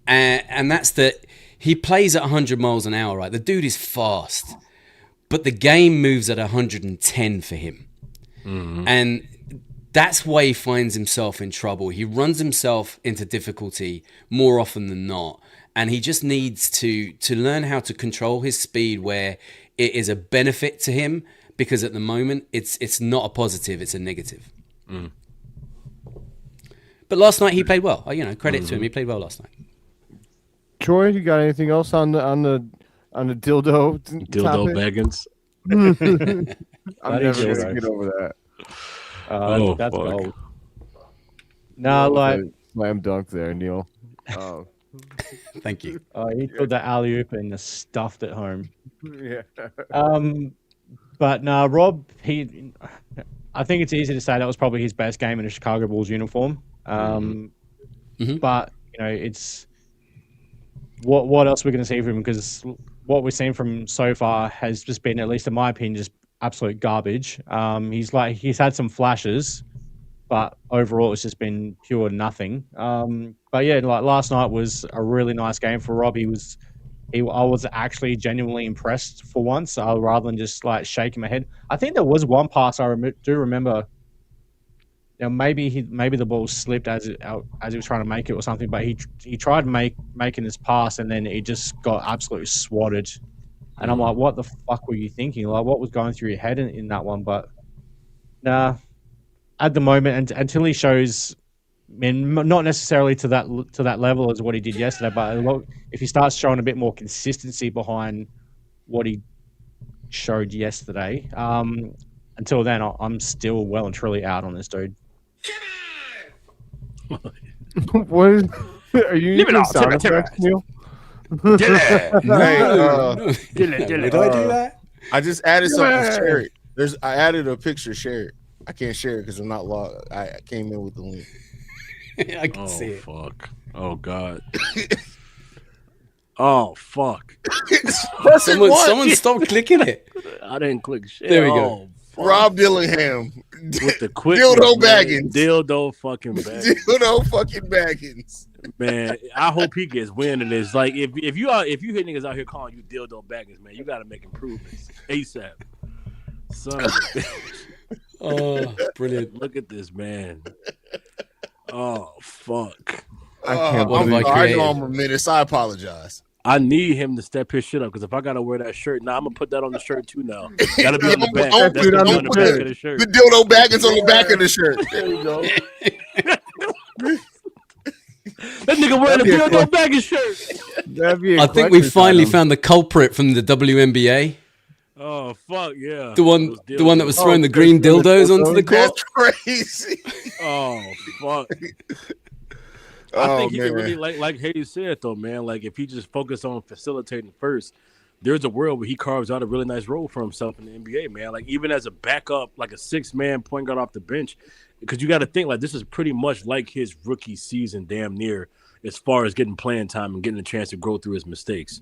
that's that he plays at 100 miles an hour, right? The dude is fast. But the game moves at 110 for him. And that's why he finds himself in trouble. He runs himself into difficulty more often than not. And he just needs to learn how to control his speed where it is a benefit to him, because at the moment it's not a positive, it's a negative. But last night he played well. Credit to him. He played well last night. Troy, you got anything else on the dildo topic? Baggins. I'm never gonna get over that. That's fuck. gold. No, slam dunk there, Neil. Thank you. He put the alley oop and stuffed it home. Yeah. But no, Rob. I think it's easy to say that was probably his best game in a Chicago Bulls uniform. But it's what else we're going to see from him, because what we've seen from him so far has just been, at least in my opinion, just absolute garbage. He's had some flashes, but overall it's just been pure nothing. But yeah, like last night was a really nice game for Rob. I was actually genuinely impressed for once, rather than just like shaking my head. I think there was one pass I do remember. Maybe the ball slipped as he was trying to make it or something, but he tried making his pass and then it just got absolutely swatted. And I'm like, what the fuck were you thinking? Like, what was going through your head in that one? But nah, at the moment, until he shows, not necessarily to that level as what he did yesterday, but if he starts showing a bit more consistency behind what he showed yesterday, until then, I'm still well and truly out on this dude. What are you using sound effects, Neil? Did I do that? I just added something. Share it. I added a picture. Share it. I can't share it because I'm not logged. I came in with the link. I can Oh see it. fuck! Oh god! Oh fuck! Someone stop clicking it. I didn't click shit. There we go. Fuck. Rob Dillingham With the quick Dildo Baggins. Dildo fucking Baggins. Dildo fucking Baggins. Man, I hope he gets wind of this. Like, if you hit niggas out here calling you Dildo Baggins, man, you got to make improvements ASAP. Son of a bitch. Oh, brilliant. Look at this, man. Oh, fuck. I can't What have believe I I created? know I'm remiss. I apologize. I need him to step his shit up because if I got to wear that shirt, I'm going to put that on the shirt too now. Got to be on the back. Don't That's gonna be on the put back that- of the shirt. The Dildo Baggins on the back of the shirt. There you go. That nigga wearing a That'd be a Dildo Baggins shirt. That'd be a I think we collector's finally item. found the culprit from the WNBA. Oh, fuck, yeah. The one that was throwing the Oh, green the dildos onto the court. That's crazy. Oh, fuck. I Oh, think he man. could really, like Hayes said, though, man, like if he just focused on facilitating first, there's a world where he carves out a really nice role for himself in the NBA, man. Like even as a backup, like a 6-man point guard off the bench, because you got to think like this is pretty much like his rookie season, damn near, as far as getting playing time and getting a chance to grow through his mistakes.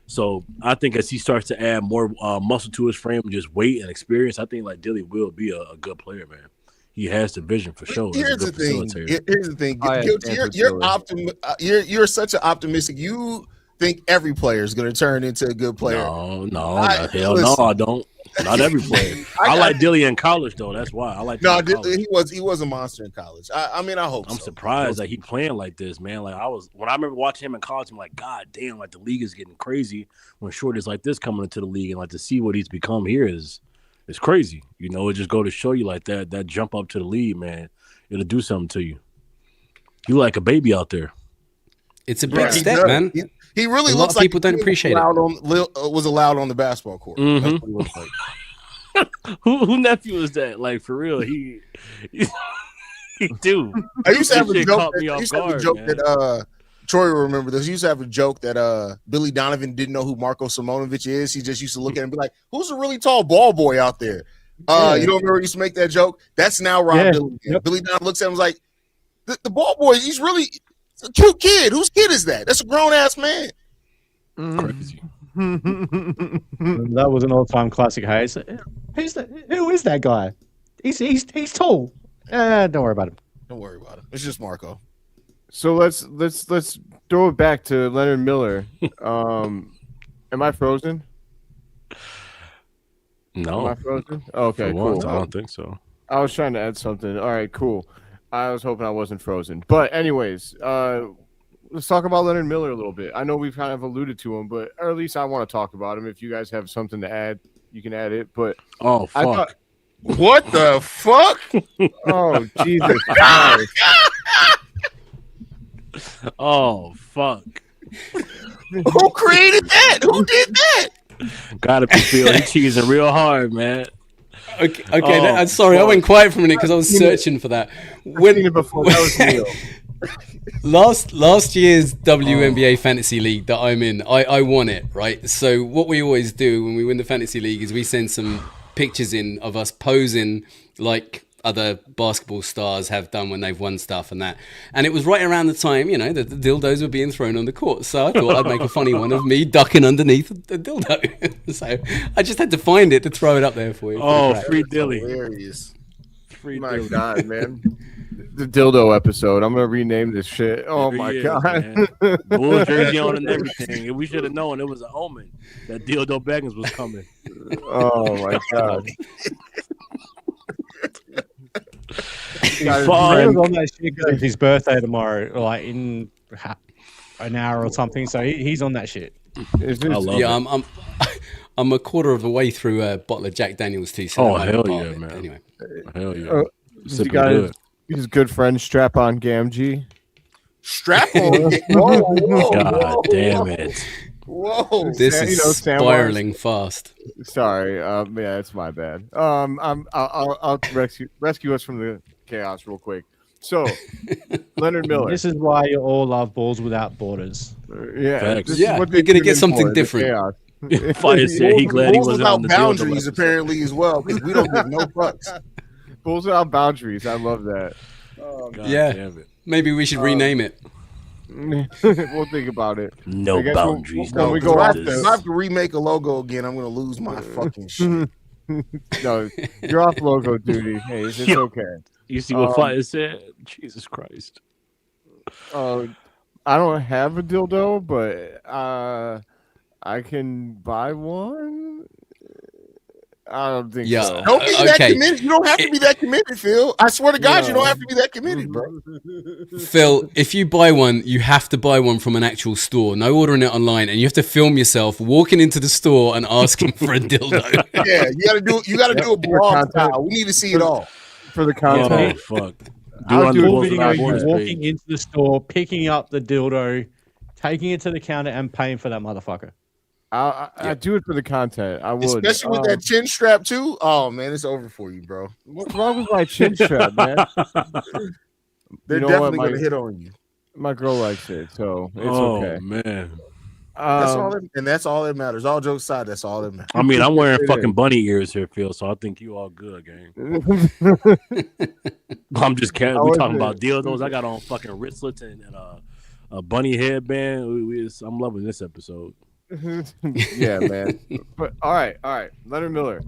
So I think as he starts to add more muscle to his frame, just weight and experience, I think like Dilly will be a good player, man. He has the vision for sure. Here's the thing. Here's the thing. I Guilty, you're such an optimistic. You think every player is going to turn into a good player. No, Listen. no, I don't. Not every player. I like Dilly in college though. That's why I like. No, him in college. he was a monster in college. I mean, I hope. I'm so. surprised that he playing like this, man. Like when I remember watching him in college, I'm like, God damn, like the league is getting crazy when shorties like this coming into the league, and like to see what he's become here is crazy. You know, it just go to show you like that jump up to the league, man. It'll do something to you. You like a baby out there. It's a big Yeah, he step, does. man. He really A lot looks of like people don't appreciate it. Was allowed on the basketball court. Mhm. That's what he looks like. Who nephew is that? Like for real, he do. I used to have This a shit joke. caught me off guard, man. That Troy will remember this. He used to have a joke that Billy Donovan didn't know who Marko Simonovic is. He just used to look at him and be like, "Who's a really tall ball boy out there?" You don't remember he used to make that joke? That's now Rob Dillingham. Yep. Billy Donovan looks at him and is like, the ball boy, he's really a cute kid. Whose kid is that? That's a grown ass man. Crazy. That was an all-time classic. Hayes, who's that? Who is that guy? He's tall. Don't worry about him. Don't worry about it. It's just Marco. So let's throw it back to Leonard Miller. Am I frozen? No, Am I frozen? Okay, for once, cool. I don't think so. I was trying to add something. All right, cool. I was hoping I wasn't frozen. But anyways, let's talk about Leonard Miller a little bit. I know we've kind of alluded to him, but or at least I want to talk about him. If you guys have something to add, you can add it. But Oh I fuck! thought, What the fuck? oh Jesus Christ. Oh fuck! Who created that? Who did that? Gotta be feeling cheesing real hard, man. Okay, Oh, I'm sorry, I fuck. went quiet for a minute because I was searching for that. I've seen it before. That was real. Last year's WNBA fantasy league that I'm in, I won it, right? So what we always do when we win the fantasy league is we send some pictures in of us posing like other basketball stars have done when they've won stuff and that. And it was right around the time, that the dildos were being thrown on the court. So I thought I'd make a funny one of me ducking underneath the dildo. So I just had to find it to throw it up there for you. Oh, free Dilly, Hilarious. free My Dilly. God, man. The dildo episode. I'm gonna rename this shit. Oh Every my year, God. man. Bull jersey on and everything. And we should have known it was an omen that Dildo Baggins was coming. Oh my God. He was on that shit because it's his birthday tomorrow, like in an hour or something. So he's on that shit. Is I this, love Yeah, it. I'm a quarter of the way through a bottle of Jack Daniels too. So Oh, I'm hell part of yeah, it. man. Anyway, Hell yeah. you Sipping guys, good. his good friend Strap on Gamgee. Strap on. Whoa, whoa, God damn it. whoa. this Sam- is Samwise. spiraling fast. Sorry, yeah, it's my bad. I'll rescue us from the chaos real quick. So, Leonard Miller. This is why you all love balls without borders. Yeah, Facts. this is Yeah, what you're they gonna tune get in something for, the different. chaos. Fire said he glad he Rules wasn't without on the boundaries dildo. apparently as well because we don't give no fucks. Pulls out boundaries. I love that. God Yeah. damn it. Maybe we should rename it. We'll think about it. No I guess boundaries. when no we go If I after- borders. have to remake a logo again, I'm gonna lose my fucking shit. No, you're off logo duty. Hey, it's okay. You see what Fire said? Jesus Christ. I don't have a dildo, but I can buy one. I don't think Yeah. so. Don't be that Okay. committed. You don't have to be that committed, Phil. I swear to God, you don't have to be that committed, bro. Phil, if you buy one, you have to buy one from an actual store. No ordering it online, and you have to film yourself walking into the store and asking for a dildo. Yeah, you gotta do. You gotta do a blog content. style. We need to see it all. For the Oh, content. fuck. I'll on do the a Full Bulls video, Without you Borders walking page. into the store, picking up the dildo, taking it to the counter, and paying for that motherfucker. I do it for the content. I would. Especially with that chin strap too. Oh man, it's over for you, bro. What's wrong with my chin strap, man? They're You know definitely what, gonna hit on you. My girl likes it, so it's Oh, okay. man. That's all that matters. All jokes aside, that's all that matters. I mean, I'm wearing It fucking is. bunny ears here, Phil, so I think you all good, gang. I'm just kidding. How We is talking it? about dildos. I got on fucking wristlets and a bunny headband. I'm loving this episode. Yeah, man. But all right. Leonard Miller.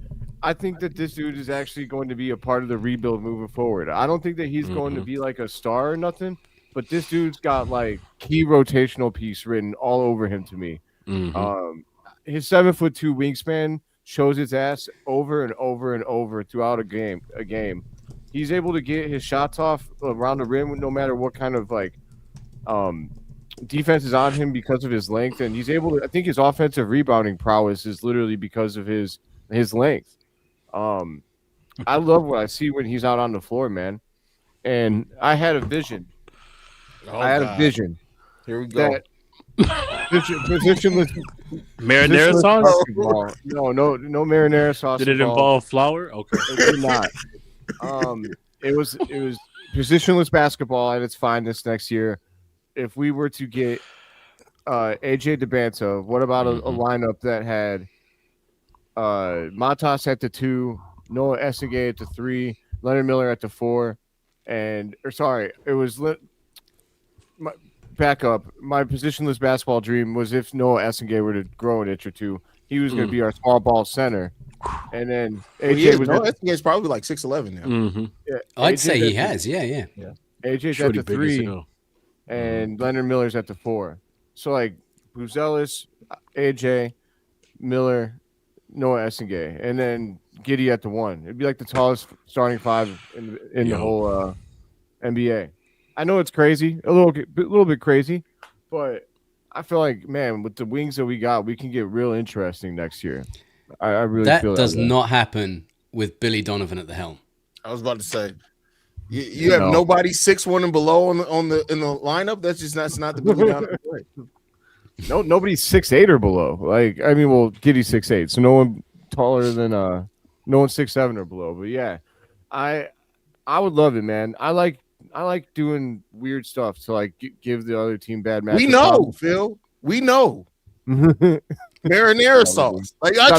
I think that this dude is actually going to be a part of the rebuild moving forward. I don't think that he's going to be like a star or nothing, but this dude's got like key rotational piece written all over him to me. Mhm. His 7'2" wingspan shows its ass over and over and over throughout a game. He's able to get his shots off around the rim no matter what kind of like defense is on him because of his length, and he's able to. I think his offensive rebounding prowess is literally because of his length. I love what I see when he's out on the floor, man. And I had a vision. Oh, vision Here we go. that positionless Marinara positionless sauce? basketball. No marinara sauce. Did it involve flour? Okay. It did not. It was positionless basketball at its finest next year. If we were to get AJ DeBanto, what about a lineup that had Matas at the 2, Noah Essegay at the 3, Leonard Miller at the 4, back up. My positionless basketball dream was if Noah Essegay were to grow an inch or two, he was going to be our small ball center. And then AJ was He's probably like 6'11" now. Mm-hmm. I'd say he at has. Yeah. AJ's Shorty at the big as 3. hell. And Leonard Miller's at the 4. So like Buzelis, AJ, Miller, Noah Essengay, and then Giddey at the 1. It'd be like the tallest starting 5 in the whole NBA. I know it's crazy, a little bit crazy, but I feel like, man, with the wings that we got, we can get real interesting next year. I really That feel does that way. not happen with Billy Donovan at the helm. I was about to say, you have nobody 6'1" and below in the lineup. That's not the Billy Donovan way. No, nobody's 6'8" or below. Like, I mean, well, Giddey's 6'8", so no one taller than no one's 6'7" or below. But yeah, I would love it, man. I like doing weird stuff to like give the other team bad matchups. We know, Phil. We know. Marinara sauce. Like I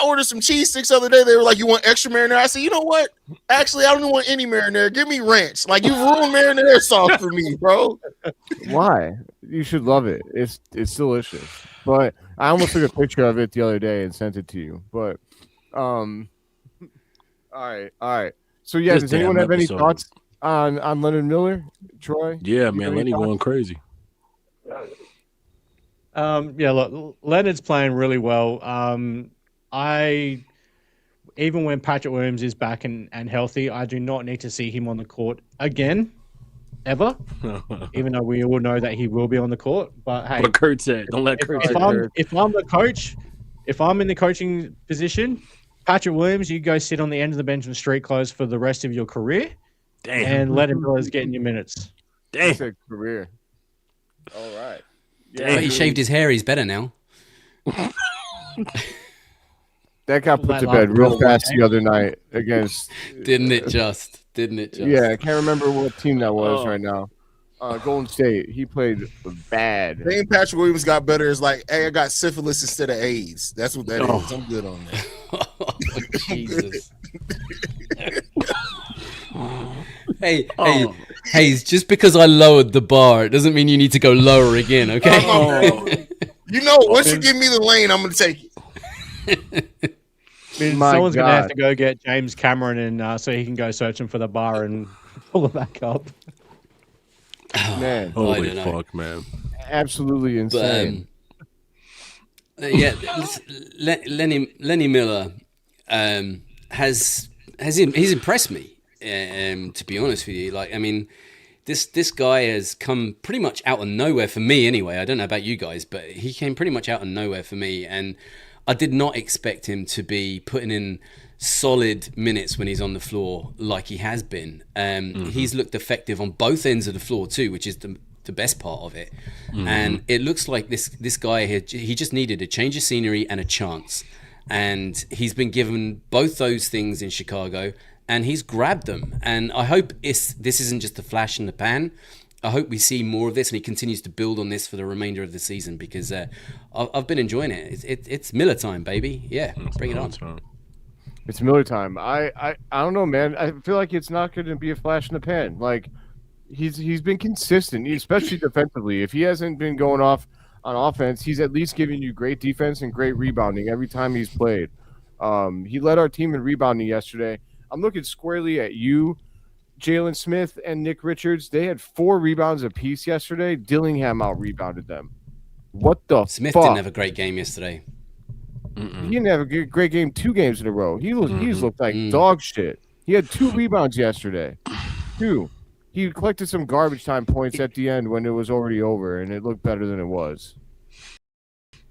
ordered some cheese sticks the other day. They were like, "You want extra marinara?" I said, "You know what? Actually, I don't even want any marinara. Give me ranch. Like you ruined marinara sauce for me, bro." Why? You should love it. It's delicious. But I almost took a picture of it the other day and sent it to you. But all right. So yeah, This does anyone damn have any episode. thoughts on Leonard Miller, Troy? Yeah, You man. got any Lenny thoughts? going crazy. Yeah, look, Leonard's playing really well. Even when Patrick Williams is back and healthy, I do not need to see him on the court again, ever. Even though we all know that he will be on the court. But hey, What Kurt said. Don't let Kurt say that. if I'm the coach, if I'm in the coaching position, Patrick Williams, you go sit on the end of the bench in street clothes for the rest of your career, Damn. and Leonard Miller's getting your minutes. Damn. It's a career. All right. But he shaved his hair. He's better now. That got put That to last bed real goal, fast the other night against. Didn't it just? Yeah, I can't remember what team that was Oh. right now. Golden State. He played bad. Saying Patrick Williams got better is like, hey, I got syphilis instead of AIDS. That's what that is. I'm good on that. Oh, Jesus. Hey, just because I lowered the bar, it doesn't mean you need to go lower again, okay? You know, once you give me the lane, I'm going to take it. Someone's going to have to go get James Cameron and so he can go searching for the bar and pull it back up. Man, holy fuck, man. Absolutely insane. Lenny Miller he's impressed me, to be honest with you. Like, I mean, this guy has come pretty much out of nowhere for me anyway. I don't know about you guys, but he came pretty much out of nowhere for me, and I did not expect him to be putting in solid minutes when he's on the floor like he has been. He's looked effective on both ends of the floor too, which is the best part of it. And it looks like this guy here, he just needed a change of scenery and a chance, and he's been given both those things in Chicago, and he's grabbed them. And I hope this isn't just a flash in the pan. I hope we see more of this, and he continues to build on this for the remainder of the season, because I've been enjoying it. It's Miller time, baby. Yeah, bring it on. It's Miller time. I don't know, man. I feel like it's not going to be a flash in the pan. Like, he's been consistent, especially defensively. If he hasn't been going off on offense, he's at least giving you great defense and great rebounding every time he's played. He led our team in rebounding yesterday. I'm looking squarely at you, Jalen Smith, and Nick Richards. They had 4 rebounds apiece yesterday. Dillingham out-rebounded them. What the Smith fuck? didn't have a great game yesterday. He didn't have a great game 2 games in a row. He looked like dog shit. He had 2 rebounds yesterday. 2. He collected some garbage time points at the end when it was already over, and it looked better than it was.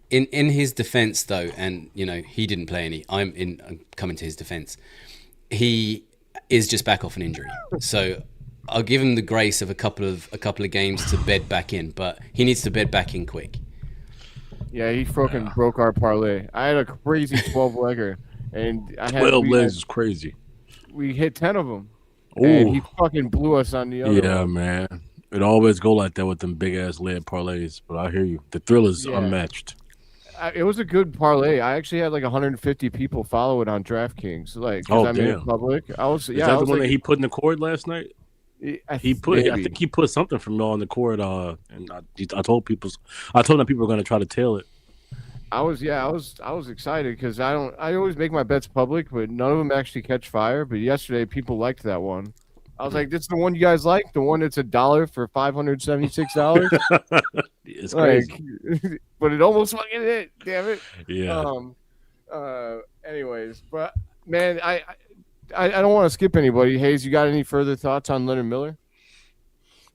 In his defense, though, and he didn't play any. I'm coming to his defense. He is just back off an injury, so I'll give him the grace of a couple of games to bed back in, but he needs to bed back in quick. Yeah, he fucking broke our parlay. I had a crazy 12-legger, and I had 12 legs is crazy. We hit 10 of them, Ooh. and he fucking blew us on the other. Yeah, one. man. It always go like that with them big ass lead parlays, but I hear you. The thrill is unmatched. It was a good parlay. I actually had like 150 people follow it on DraftKings. Like, oh, I made it public. Is that the one that he put in the cord last night? I think he put something from on the court. And I told them people were going to try to tail it. I was excited because I always make my bets public, but none of them actually catch fire. But yesterday, people liked that one. I was like, "This is the one you guys like? The one that's $1 for $576?" It's crazy, but it almost fucking hit. Damn it. Yeah. Anyways, but man, I don't want to skip anybody. Hayes, you got any further thoughts on Leonard Miller?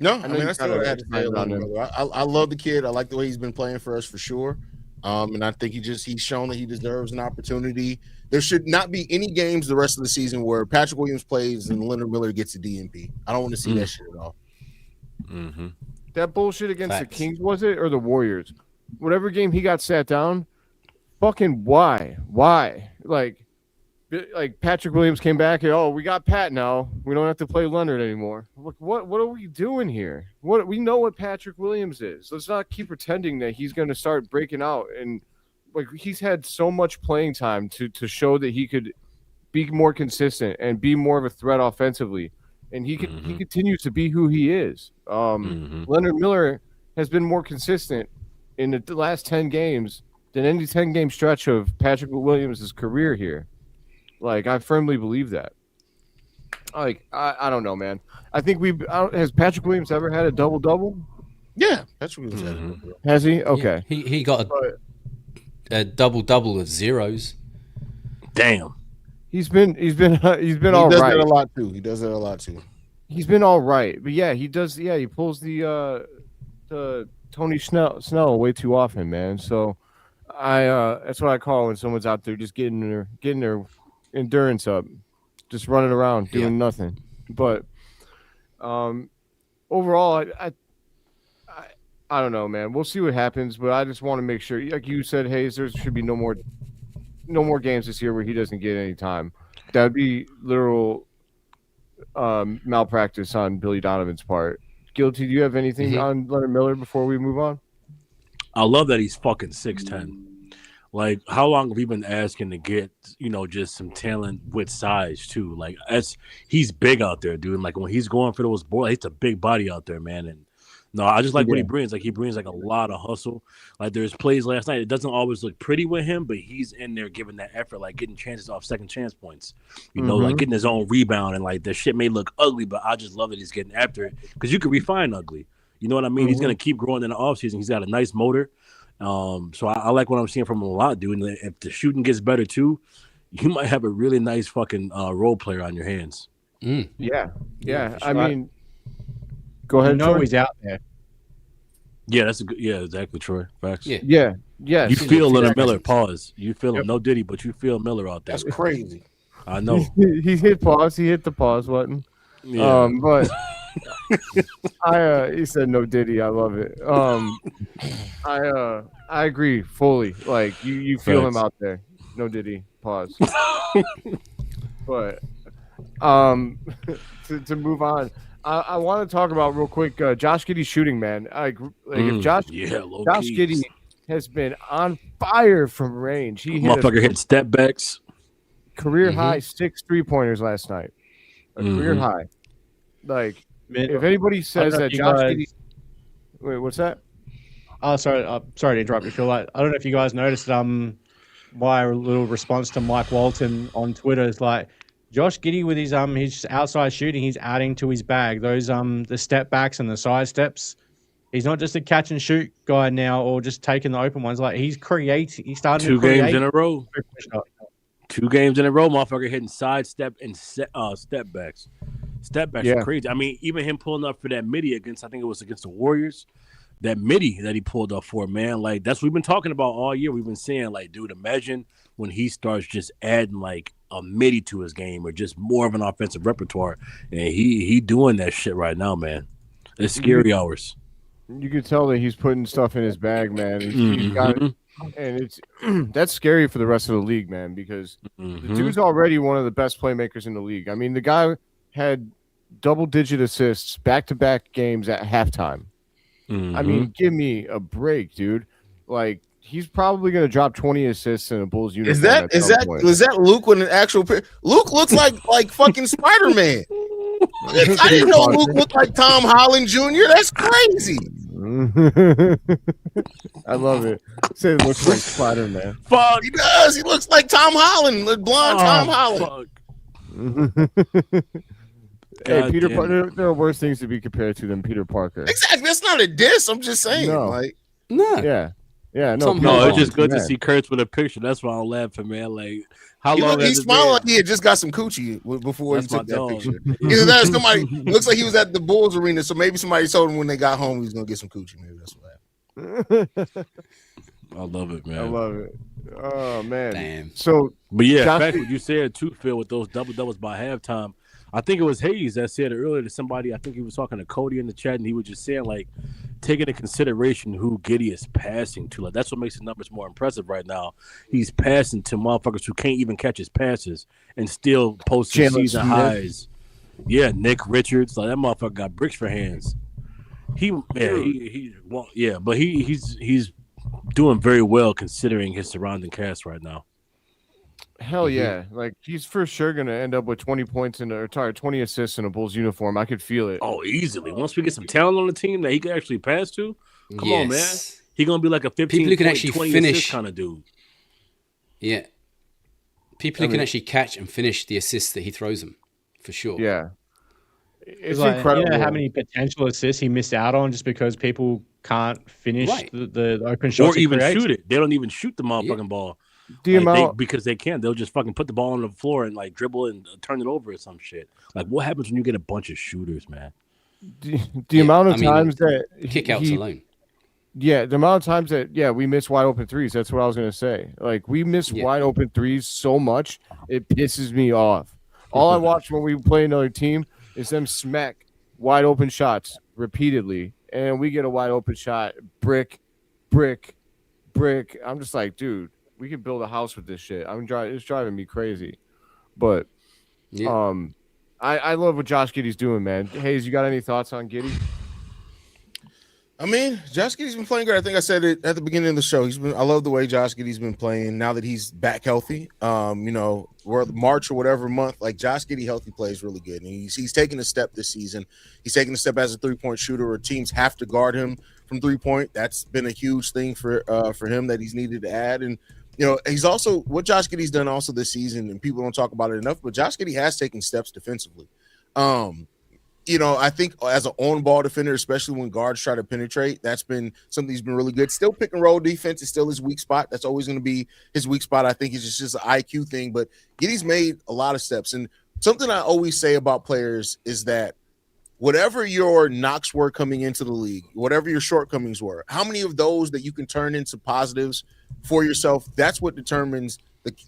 No, I mean, I still had to say about him. I love the kid. I like the way he's been playing for us for sure. And I think he's shown that he deserves an opportunity. There should not be any games the rest of the season where Patrick Williams plays and Leonard Miller gets a DNP. I don't want to see that shit at all. Mm-hmm. That bullshit against the Kings, was it, or the Warriors? Whatever game he got sat down, fucking why? Like Patrick Williams came back and we got Pat now. We don't have to play Leonard anymore. Look, what are we doing here? We know what Patrick Williams is. Let's not keep pretending that he's going to start breaking out. And like, he's had so much playing time to show that he could be more consistent and be more of a threat offensively. And he continues to be who he is. Leonard Miller has been more consistent in the last 10 games than any 10-game stretch of Patrick Williams' career here. Like, I firmly believe that. Like, I don't know, man. I think has Patrick Williams ever had a double-double? Yeah, Patrick Williams had a double-double. Has he? Okay. He got a double-double of zeros. Damn. He's been all right. He does that a lot too. He's been all right, but yeah, he does. Yeah, he pulls the Tony Snell way too often, man. So that's what I call when someone's out there just getting their endurance up, just running around doing nothing. But overall, I don't know, man. We'll see what happens, but I just want to make sure, like you said, Hayes, there should be no more games this year where he doesn't get any time. That would be literal malpractice on Billy Donovan's part. Guilty, do you have anything on Leonard Miller before we move on? I love that he's fucking 6'10". Like, how long have we been asking to get, just some talent with size too? Like, he's big out there, dude. And like when he's going for those balls, he's a big body out there, man. And no, I just like what he brings. Like he brings like a lot of hustle. Like there's plays last night. It doesn't always look pretty with him, but he's in there giving that effort, like getting chances off second chance points. Like getting his own rebound, and like the shit may look ugly, but I just love that he's getting after it because you can refine ugly. You know what I mean? He's gonna keep growing in the offseason. He's got a nice motor. So I like what I'm seeing from him a lot, dude. And if the shooting gets better too, you might have a really nice fucking role player on your hands. Yeah. Sure. I mean, go ahead. He's out there. Yeah, that's a good. Yeah, exactly, Troy. Facts. Yeah. You feel Leonard Miller. Pause. You feel him. No Diddy, but you feel Miller out there. That's crazy. I know. He hit pause. He hit the pause button. Yeah. But he said no Diddy. I love it. I agree fully. Like you feel him out there. No Diddy. Pause. But to move on, I want to talk about real quick Josh Giddey shooting, man. If Josh Giddey has been on fire from range. He hit step backs. Career high 6 3-pointers last night. A career high. Like if anybody says that Josh Giddey, wait, what's that? Oh, sorry to interrupt you, Phil. I don't know if you guys noticed my little response to Mike Walton on Twitter is like Josh Giddey with his outside shooting, he's adding to his bag. Those the step backs and the side steps. He's not just a catch and shoot guy now, or just taking the open ones. Like he's creating. He's starting to create 2 games in a row. 2 games in a row, motherfucker hitting side step and step backs. Step backs are crazy. I mean, even him pulling up for that midi against the Warriors. That midi that he pulled up for, man, like that's what we've been talking about all year. We've been saying, like, dude, imagine when he starts just adding like a midi to his game or just more of an offensive repertoire, and he doing that shit right now, man. It's scary hours. You can tell that he's putting stuff in his bag, man. He's got it, and it's that's scary for the rest of the league, man, because the dude's already one of the best playmakers in the league. I mean, the guy had double-digit assists back-to-back games at halftime. I mean, give me a break, dude. Like, he's probably going to drop 20 assists in a Bulls uniform. Is that Luke with an actual Luke looks like fucking Spider-Man. I didn't know Luke looked like Tom Holland Jr. That's crazy. I love it. Say it looks like Spider-Man. Fuck, he does. He looks like Tom Holland, the blonde Tom Holland. Hey, Peter Parker. There are worse things to be compared to than Peter Parker. Exactly. That's not a diss. I'm just saying. Yeah. No, it's just good to see Kurtz with a picture. That's why I'm laughing, man. Like, how long he smiled like he had just got some coochie before he took that picture. Either that or somebody looks like he was at the Bulls arena, so maybe somebody told him when they got home he was gonna get some coochie. Maybe that's what happened. I love it, man. I love it. Oh man. Damn. So, but yeah, fact what you said too, Phil, with those double-doubles by halftime. I think it was Hayes that said it earlier to somebody. I think he was talking to Cody in the chat, and he was just saying, like, taking into consideration who Giddey is passing to. Like, that's what makes his numbers more impressive right now. He's passing to motherfuckers who can't even catch his passes and still post season highs. Yeah, Nick Richards. Like, that motherfucker got bricks for hands. He's doing very well considering his surrounding cast right now. Hell yeah. Like, he's for sure going to end up with 20 points 20 assists in a Bulls uniform. I could feel it. Oh, easily. Once we get some talent on the team that he can actually pass to, come on, man. He's going to be like a 15 people who can actually 20 finish kind of dude. Yeah. People who can actually catch and finish the assists that he throws them, for sure. Yeah. It's like, incredible. You know how many potential assists he missed out on just because people can't finish the open shots or even shoot it. They don't even shoot the motherfucking ball. Because they can't. They'll just fucking put the ball on the floor and like dribble and turn it over or some shit. Like, what happens when you get a bunch of shooters, man? The amount of times that kickouts alone. Yeah, the amount of times that we miss wide open threes. That's what I was gonna say. Like, we miss wide open threes so much, it pisses me off. All I watch when we play another team is them smack wide open shots repeatedly, and we get a wide open shot, brick. I'm just like, dude, we could build a house with this shit. It's driving me crazy. But I love what Josh Giddey's doing, man. Hayes, you got any thoughts on Giddey? I mean, Josh Giddey's been playing good. I think I said it at the beginning of the show. I love the way Josh Giddey's been playing now that he's back healthy. We're March or whatever month, like Josh Giddey healthy plays really good. And he's taking a step this season. He's taking a step as a 3-point shooter where teams have to guard him from 3-point. That's been a huge thing for him that he's needed to add. And he's also what Josh Giddey's done also this season, and people don't talk about it enough, but Josh Giddey has taken steps defensively. I think as an on-ball defender, especially when guards try to penetrate, that's been something he's been really good. Still pick and roll defense is still his weak spot. That's always going to be his weak spot. I think it's just an IQ thing, but Giddey's made a lot of steps. And something I always say about players is that whatever your knocks were coming into the league, whatever your shortcomings were, how many of those that you can turn into positives for yourself, that's what determines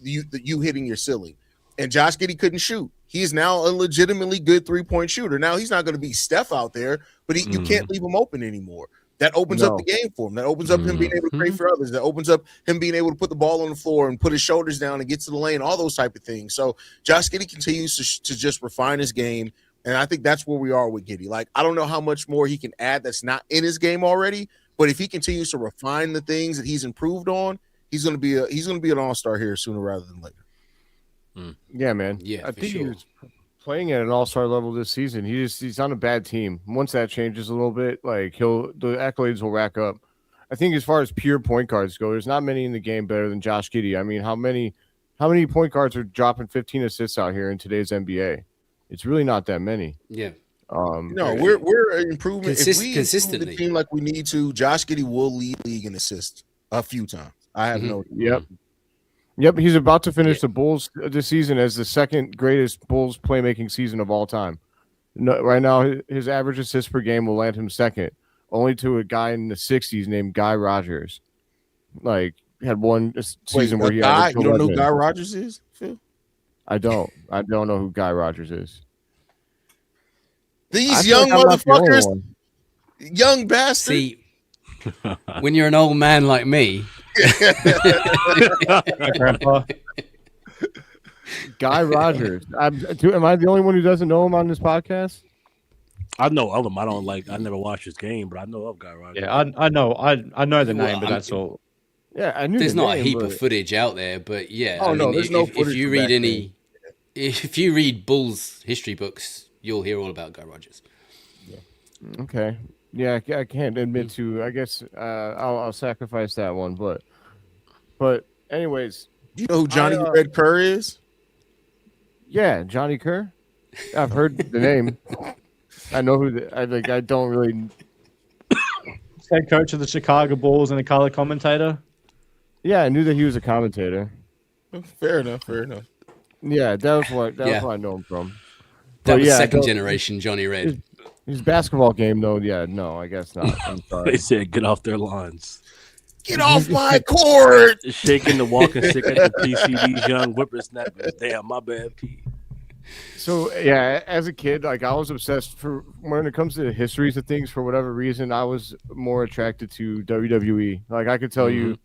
you hitting your ceiling. And Josh Giddey couldn't shoot. He is now a legitimately good 3-point shooter. Now, he's not going to be Steph out there, but you can't leave him open anymore. That opens up the game for him. That opens up him being able to create for others. That opens up him being able to put the ball on the floor and put his shoulders down and get to the lane, all those type of things. So Josh Giddey continues to just refine his game, and I think that's where we are with Giddey. Like, I don't know how much more he can add that's not in his game already, but if he continues to refine the things that he's improved on, he's going to be an all-star here sooner rather than later. Yeah, man. Yeah, I think he was playing at an all-star level this season. He's on a bad team. Once that changes a little bit, like the accolades will rack up. I think as far as pure point guards go, there's not many in the game better than Josh Giddey. I mean, how many point guards are dropping 15 assists out here in today's NBA? It's really not that many. Yeah. We're improving. If we consistently improve the team like we need to, Josh Giddey will lead league in assists a few times. I have no. Yep, he's about to finish the Bulls this season as the second greatest Bulls playmaking season of all time. Right now, his average assists per game will land him second, only to a guy in the 60s named Guy Rogers. Like, had one season where he had. You don't know who Guy Rogers is, Phil? I don't know who Guy Rogers is. These young motherfuckers, young bastards. See, when you're an old man like me. Grandpa. Guy Rogers. Am I the only one who doesn't know him on this podcast? I know of him. I never watched his game, but I know of Guy Rogers. Yeah, I know the name, but that's all. Yeah, I knew. There's not a heap of footage out there, but yeah. Oh, no, there's no footage. If you read Bulls history books, you'll hear all about Guy Rogers. Yeah. Okay. Yeah, I can't admit to. I guess I'll sacrifice that one, but anyways, do you know who Johnny Red Kerr is? Yeah, Johnny Kerr. I've heard the name. I know who. I don't really. Head coach of the Chicago Bulls and a color commentator. Yeah, I knew that he was a commentator. Fair enough. Yeah, that was what I know him from. That was second generation Johnny Red. His basketball game, though, no, I guess not. I'm sorry. They said get off their lawns. Get off my court! Shaking the walking stick at the PCD's young whippersnappers. Damn, my bad, P. So, yeah, as a kid, like, I was obsessed when it comes to the histories of things, for whatever reason, I was more attracted to WWE. Like, I could tell you.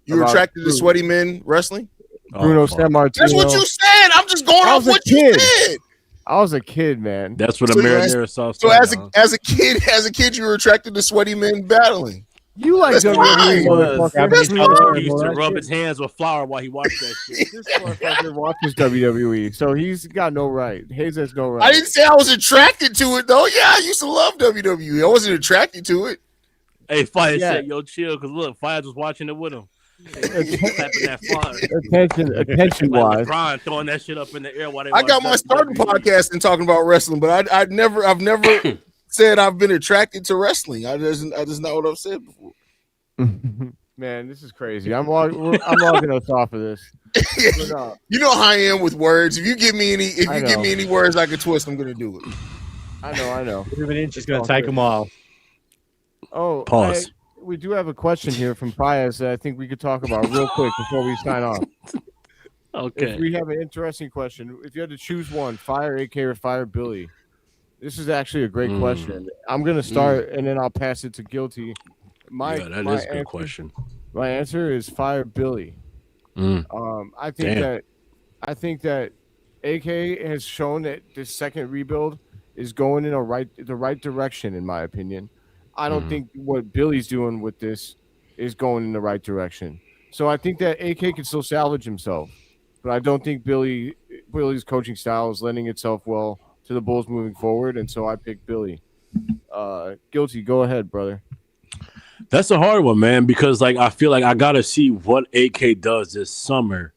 You were attracted to sweaty men wrestling? Bruno Sammartino. That's what you said! I'm just going off what you said! I was a kid, man. That's what a marinara sauce. So as a kid, you were attracted to sweaty men battling. You like WWE? He used to rub his hands with flour while he watched that shit. This motherfucker watches WWE, so he's got no right. Hayes has no right. I didn't say I was attracted to it though. Yeah, I used to love WWE. I wasn't attracted to it. Hey, Fire said, "Yo, chill," because look, Fire was watching it with him. Clapping that attention wise, LeBron throwing that shit up in the air while they. I got my starting podcast and talking about wrestling, but I've never said I've been attracted to wrestling. I just not what I've said before. Man, this is crazy. I'm logging us off of this. You know how I am with words. If you give me any words I can twist, I'm gonna do it. I know. Even inch is gonna take a mile. Oh, pause. We do have a question here from Pius that I think we could talk about real quick before we sign off. Okay. If we have an interesting question. If you had to choose one, Fire AK or Fire Billy, this is actually a great question. I'm going to start and then I'll pass it to Guilty. That is a good question. My answer is Fire Billy. I think that AK has shown that this second rebuild is going in the right direction, in my opinion. I don't think what Billy's doing with this is going in the right direction. So I think that AK can still salvage himself, but I don't think Billy's coaching style is lending itself well to the Bulls moving forward, and so I picked Billy. Guilty, go ahead, brother. That's a hard one, man, because like I feel like I gotta see what AK does this summer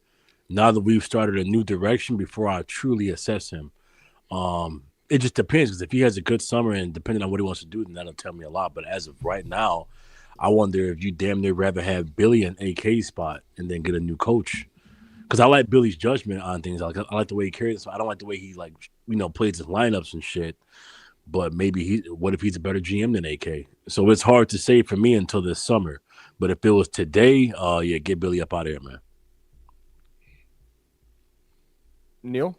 now that we've started a new direction before I truly assess him. It just depends, because if he has a good summer and depending on what he wants to do, then that'll tell me a lot. But as of right now, I wonder if you damn near rather have Billy in AK's spot and then get a new coach. Because I like Billy's judgment on things. I like the way he carries. So I don't like the way he plays his lineups and shit. But maybe what if he's a better GM than AK? So it's hard to say for me until this summer. But if it was today, yeah, get Billy up out of here, man. Neil?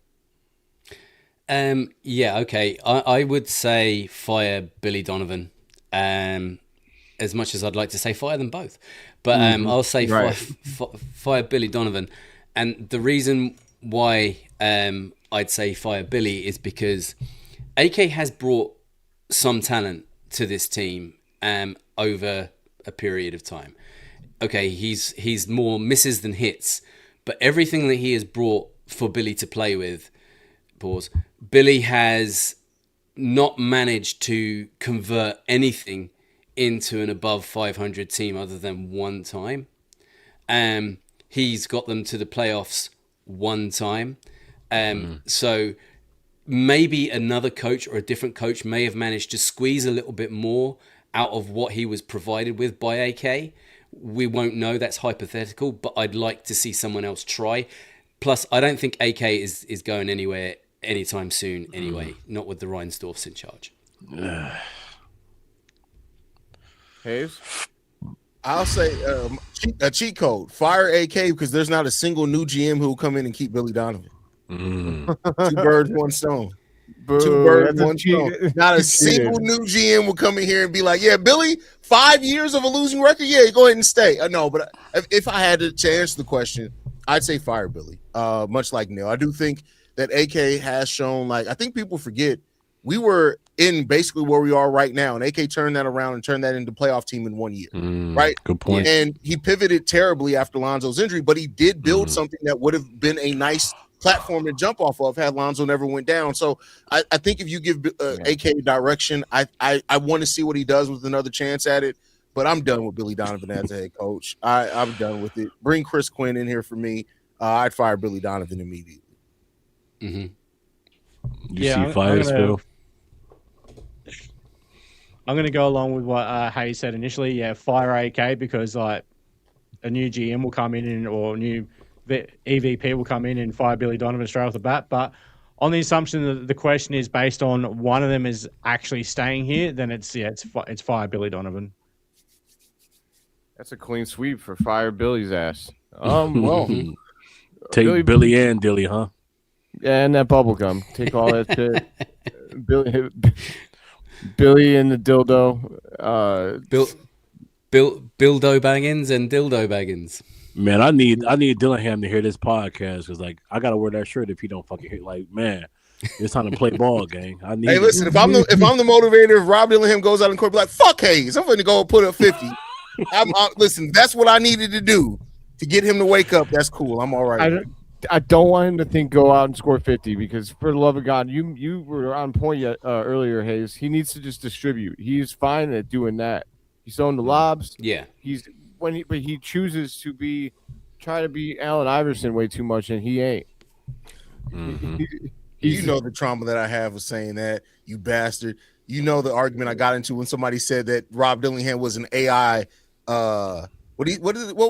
Yeah, okay. I would say fire Billy Donovan. As much as I'd like to say fire them both. But I'll say fire Billy Donovan. And the reason why I'd say fire Billy is because AK has brought some talent to this team over a period of time. Okay, he's more misses than hits, but everything that he has brought for Billy to play with, Billy has not managed to convert anything into an above 500 team other than one time. He's got them to the playoffs one time. So maybe another coach or a different coach may have managed to squeeze a little bit more out of what he was provided with by AK. We won't know. That's hypothetical, but I'd like to see someone else try. Plus, I don't think AK is going anywhere anytime soon anyway, not with the Reinsdorfs in charge. Hayes? I'll say a cheat code. Fire AK because there's not a single new GM who will come in and keep Billy Donovan. 2 birds, 1 stone. Boo, 2 birds, 1 stone. Not a single new GM will come in here and be like, yeah, Billy, 5 years of a losing record? Yeah, go ahead and stay. No, but if I had to answer the question, I'd say fire Billy, much like Neil. I do think that AK has shown, I think people forget, we were in basically where we are right now, and AK turned that around and turned that into playoff team in 1 year, right? Good point. And he pivoted terribly after Lonzo's injury, but he did build something that would have been a nice platform to jump off of had Lonzo never went down. So I think if you give AK direction, I want to see what he does with another chance at it, but I'm done with Billy Donovan as a head coach. I'm done with it. Bring Chris Quinn in here for me. I'd fire Billy Donovan immediately. You see fires, Phil? I'm going to go along with what Hayes said initially. Yeah, fire AK because a new GM will come in or new EVP will come in and fire Billy Donovan straight off the bat. But on the assumption that the question is based on one of them is actually staying here, then it's fire Billy Donovan. That's a clean sweep for fire Billy's ass. Well, take Billy and Dilly, huh? Yeah, and that bubble gum. Take all that shit. Billy and the dildo. Bildo Baggins and Dildo Baggins. Man, I need Dillingham to hear this podcast because I gotta wear that shirt if he don't fucking hit. Man, it's time to play ball, gang. Hey, listen, if I'm the motivator, if Rob Dillingham goes out in court, be like, fuck Hayes, I'm going to go put up 50. Listen, that's what I needed to do to get him to wake up. That's cool. I'm all right. I don't want him to go out and score 50 because, for the love of God, you were on point earlier, Hayes. He needs to just distribute. He's fine at doing that. He's throwing the lobs. Yeah. But he chooses to try to be Allen Iverson way too much, and he ain't. You know the trauma that I have with saying that, you bastard. You know the argument I got into when somebody said that Rob Dillingham was an AI. What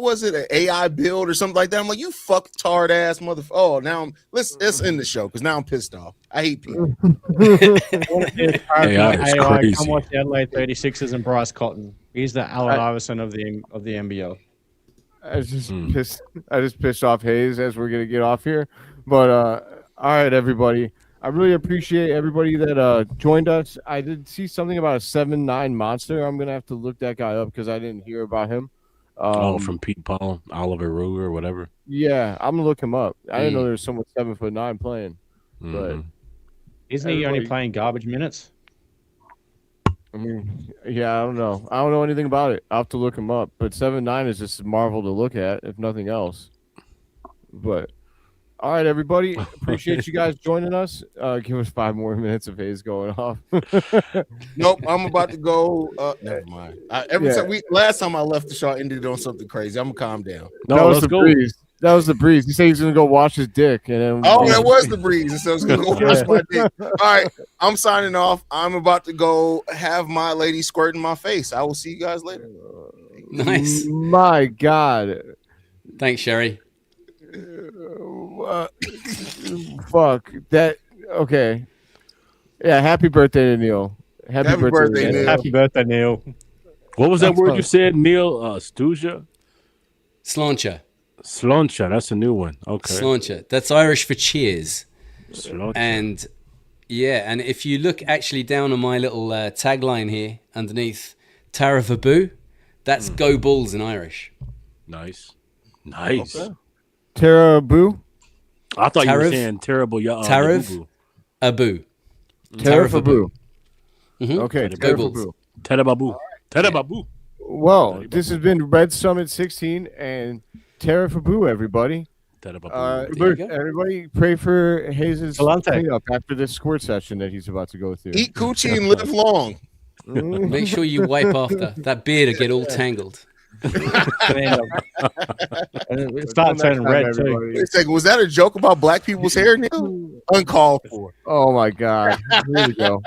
was it? An AI build or something like that? I'm like, you fucktard ass motherfucker. Oh, now let's end the show because now I'm pissed off. I hate people. AI is crazy. Come watch the Adelaide 36ers and Bryce Cotton. He's the Allen Iverson of the NBL. I just pissed off Hayes as we're gonna get off here. But all right, everybody. I really appreciate everybody that joined us. I did see something about a 7'9" monster. I'm gonna have to look that guy up because I didn't hear about him. From Pete Paul, Oliver Ruger, or whatever. Yeah, I'm gonna look him up. I didn't know there was someone 7'9" playing. But isn't he only playing garbage minutes? I mean, yeah, I don't know. I don't know anything about it. I'll have to look him up. But 7'9" is just a marvel to look at, if nothing else. But all right, everybody. Appreciate you guys joining us. Give us 5 more minutes of Hayes going off. Nope, I'm about to go. Never mind. Last time I left the show, I ended on something crazy. I'm gonna calm down. No, that was the breeze. That was the breeze. He said he's gonna go wash his dick, and then that was the breeze. And so I was gonna go wash my dick. All right, I'm signing off. I'm about to go have my lady squirt in my face. I will see you guys later. Nice. My God. Thanks, Sherry. Fuck that. Okay. Yeah. Happy birthday to Neil. Happy birthday, Neil. Happy birthday, Neil. What was that word you said, Neil? Stuja? Sláinte. Sloncha. That's a new one. Okay. Sláinte. That's Irish for cheers. Sloncha. And yeah, and if you look actually down on my little tagline here underneath Tara Vabu, that's Go Bulls in Irish. Nice. Nice. Okay. Tara Boo. I thought you were Tariff? saying terrible. Tariff? Abu. Tara Boo. Mhm. Okay. Go Tara Bulls. Boo. Terababu. Terababu. Well, this has been Red Summit 16 and Tara Boo, everybody. Terababu. There you go. Everybody pray for Hayes' Galante. cleanup after this squirt session that he's about to go through. Eat coochie and live long. Make sure you wipe after. That beard will get all tangled. It started turning red too. Wait a second, was that a joke about black people's hair, Neil? Uncalled for. Oh my God. Here we go.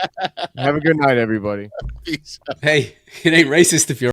Have a good night, everybody. Peace. Hey, it ain't racist if you're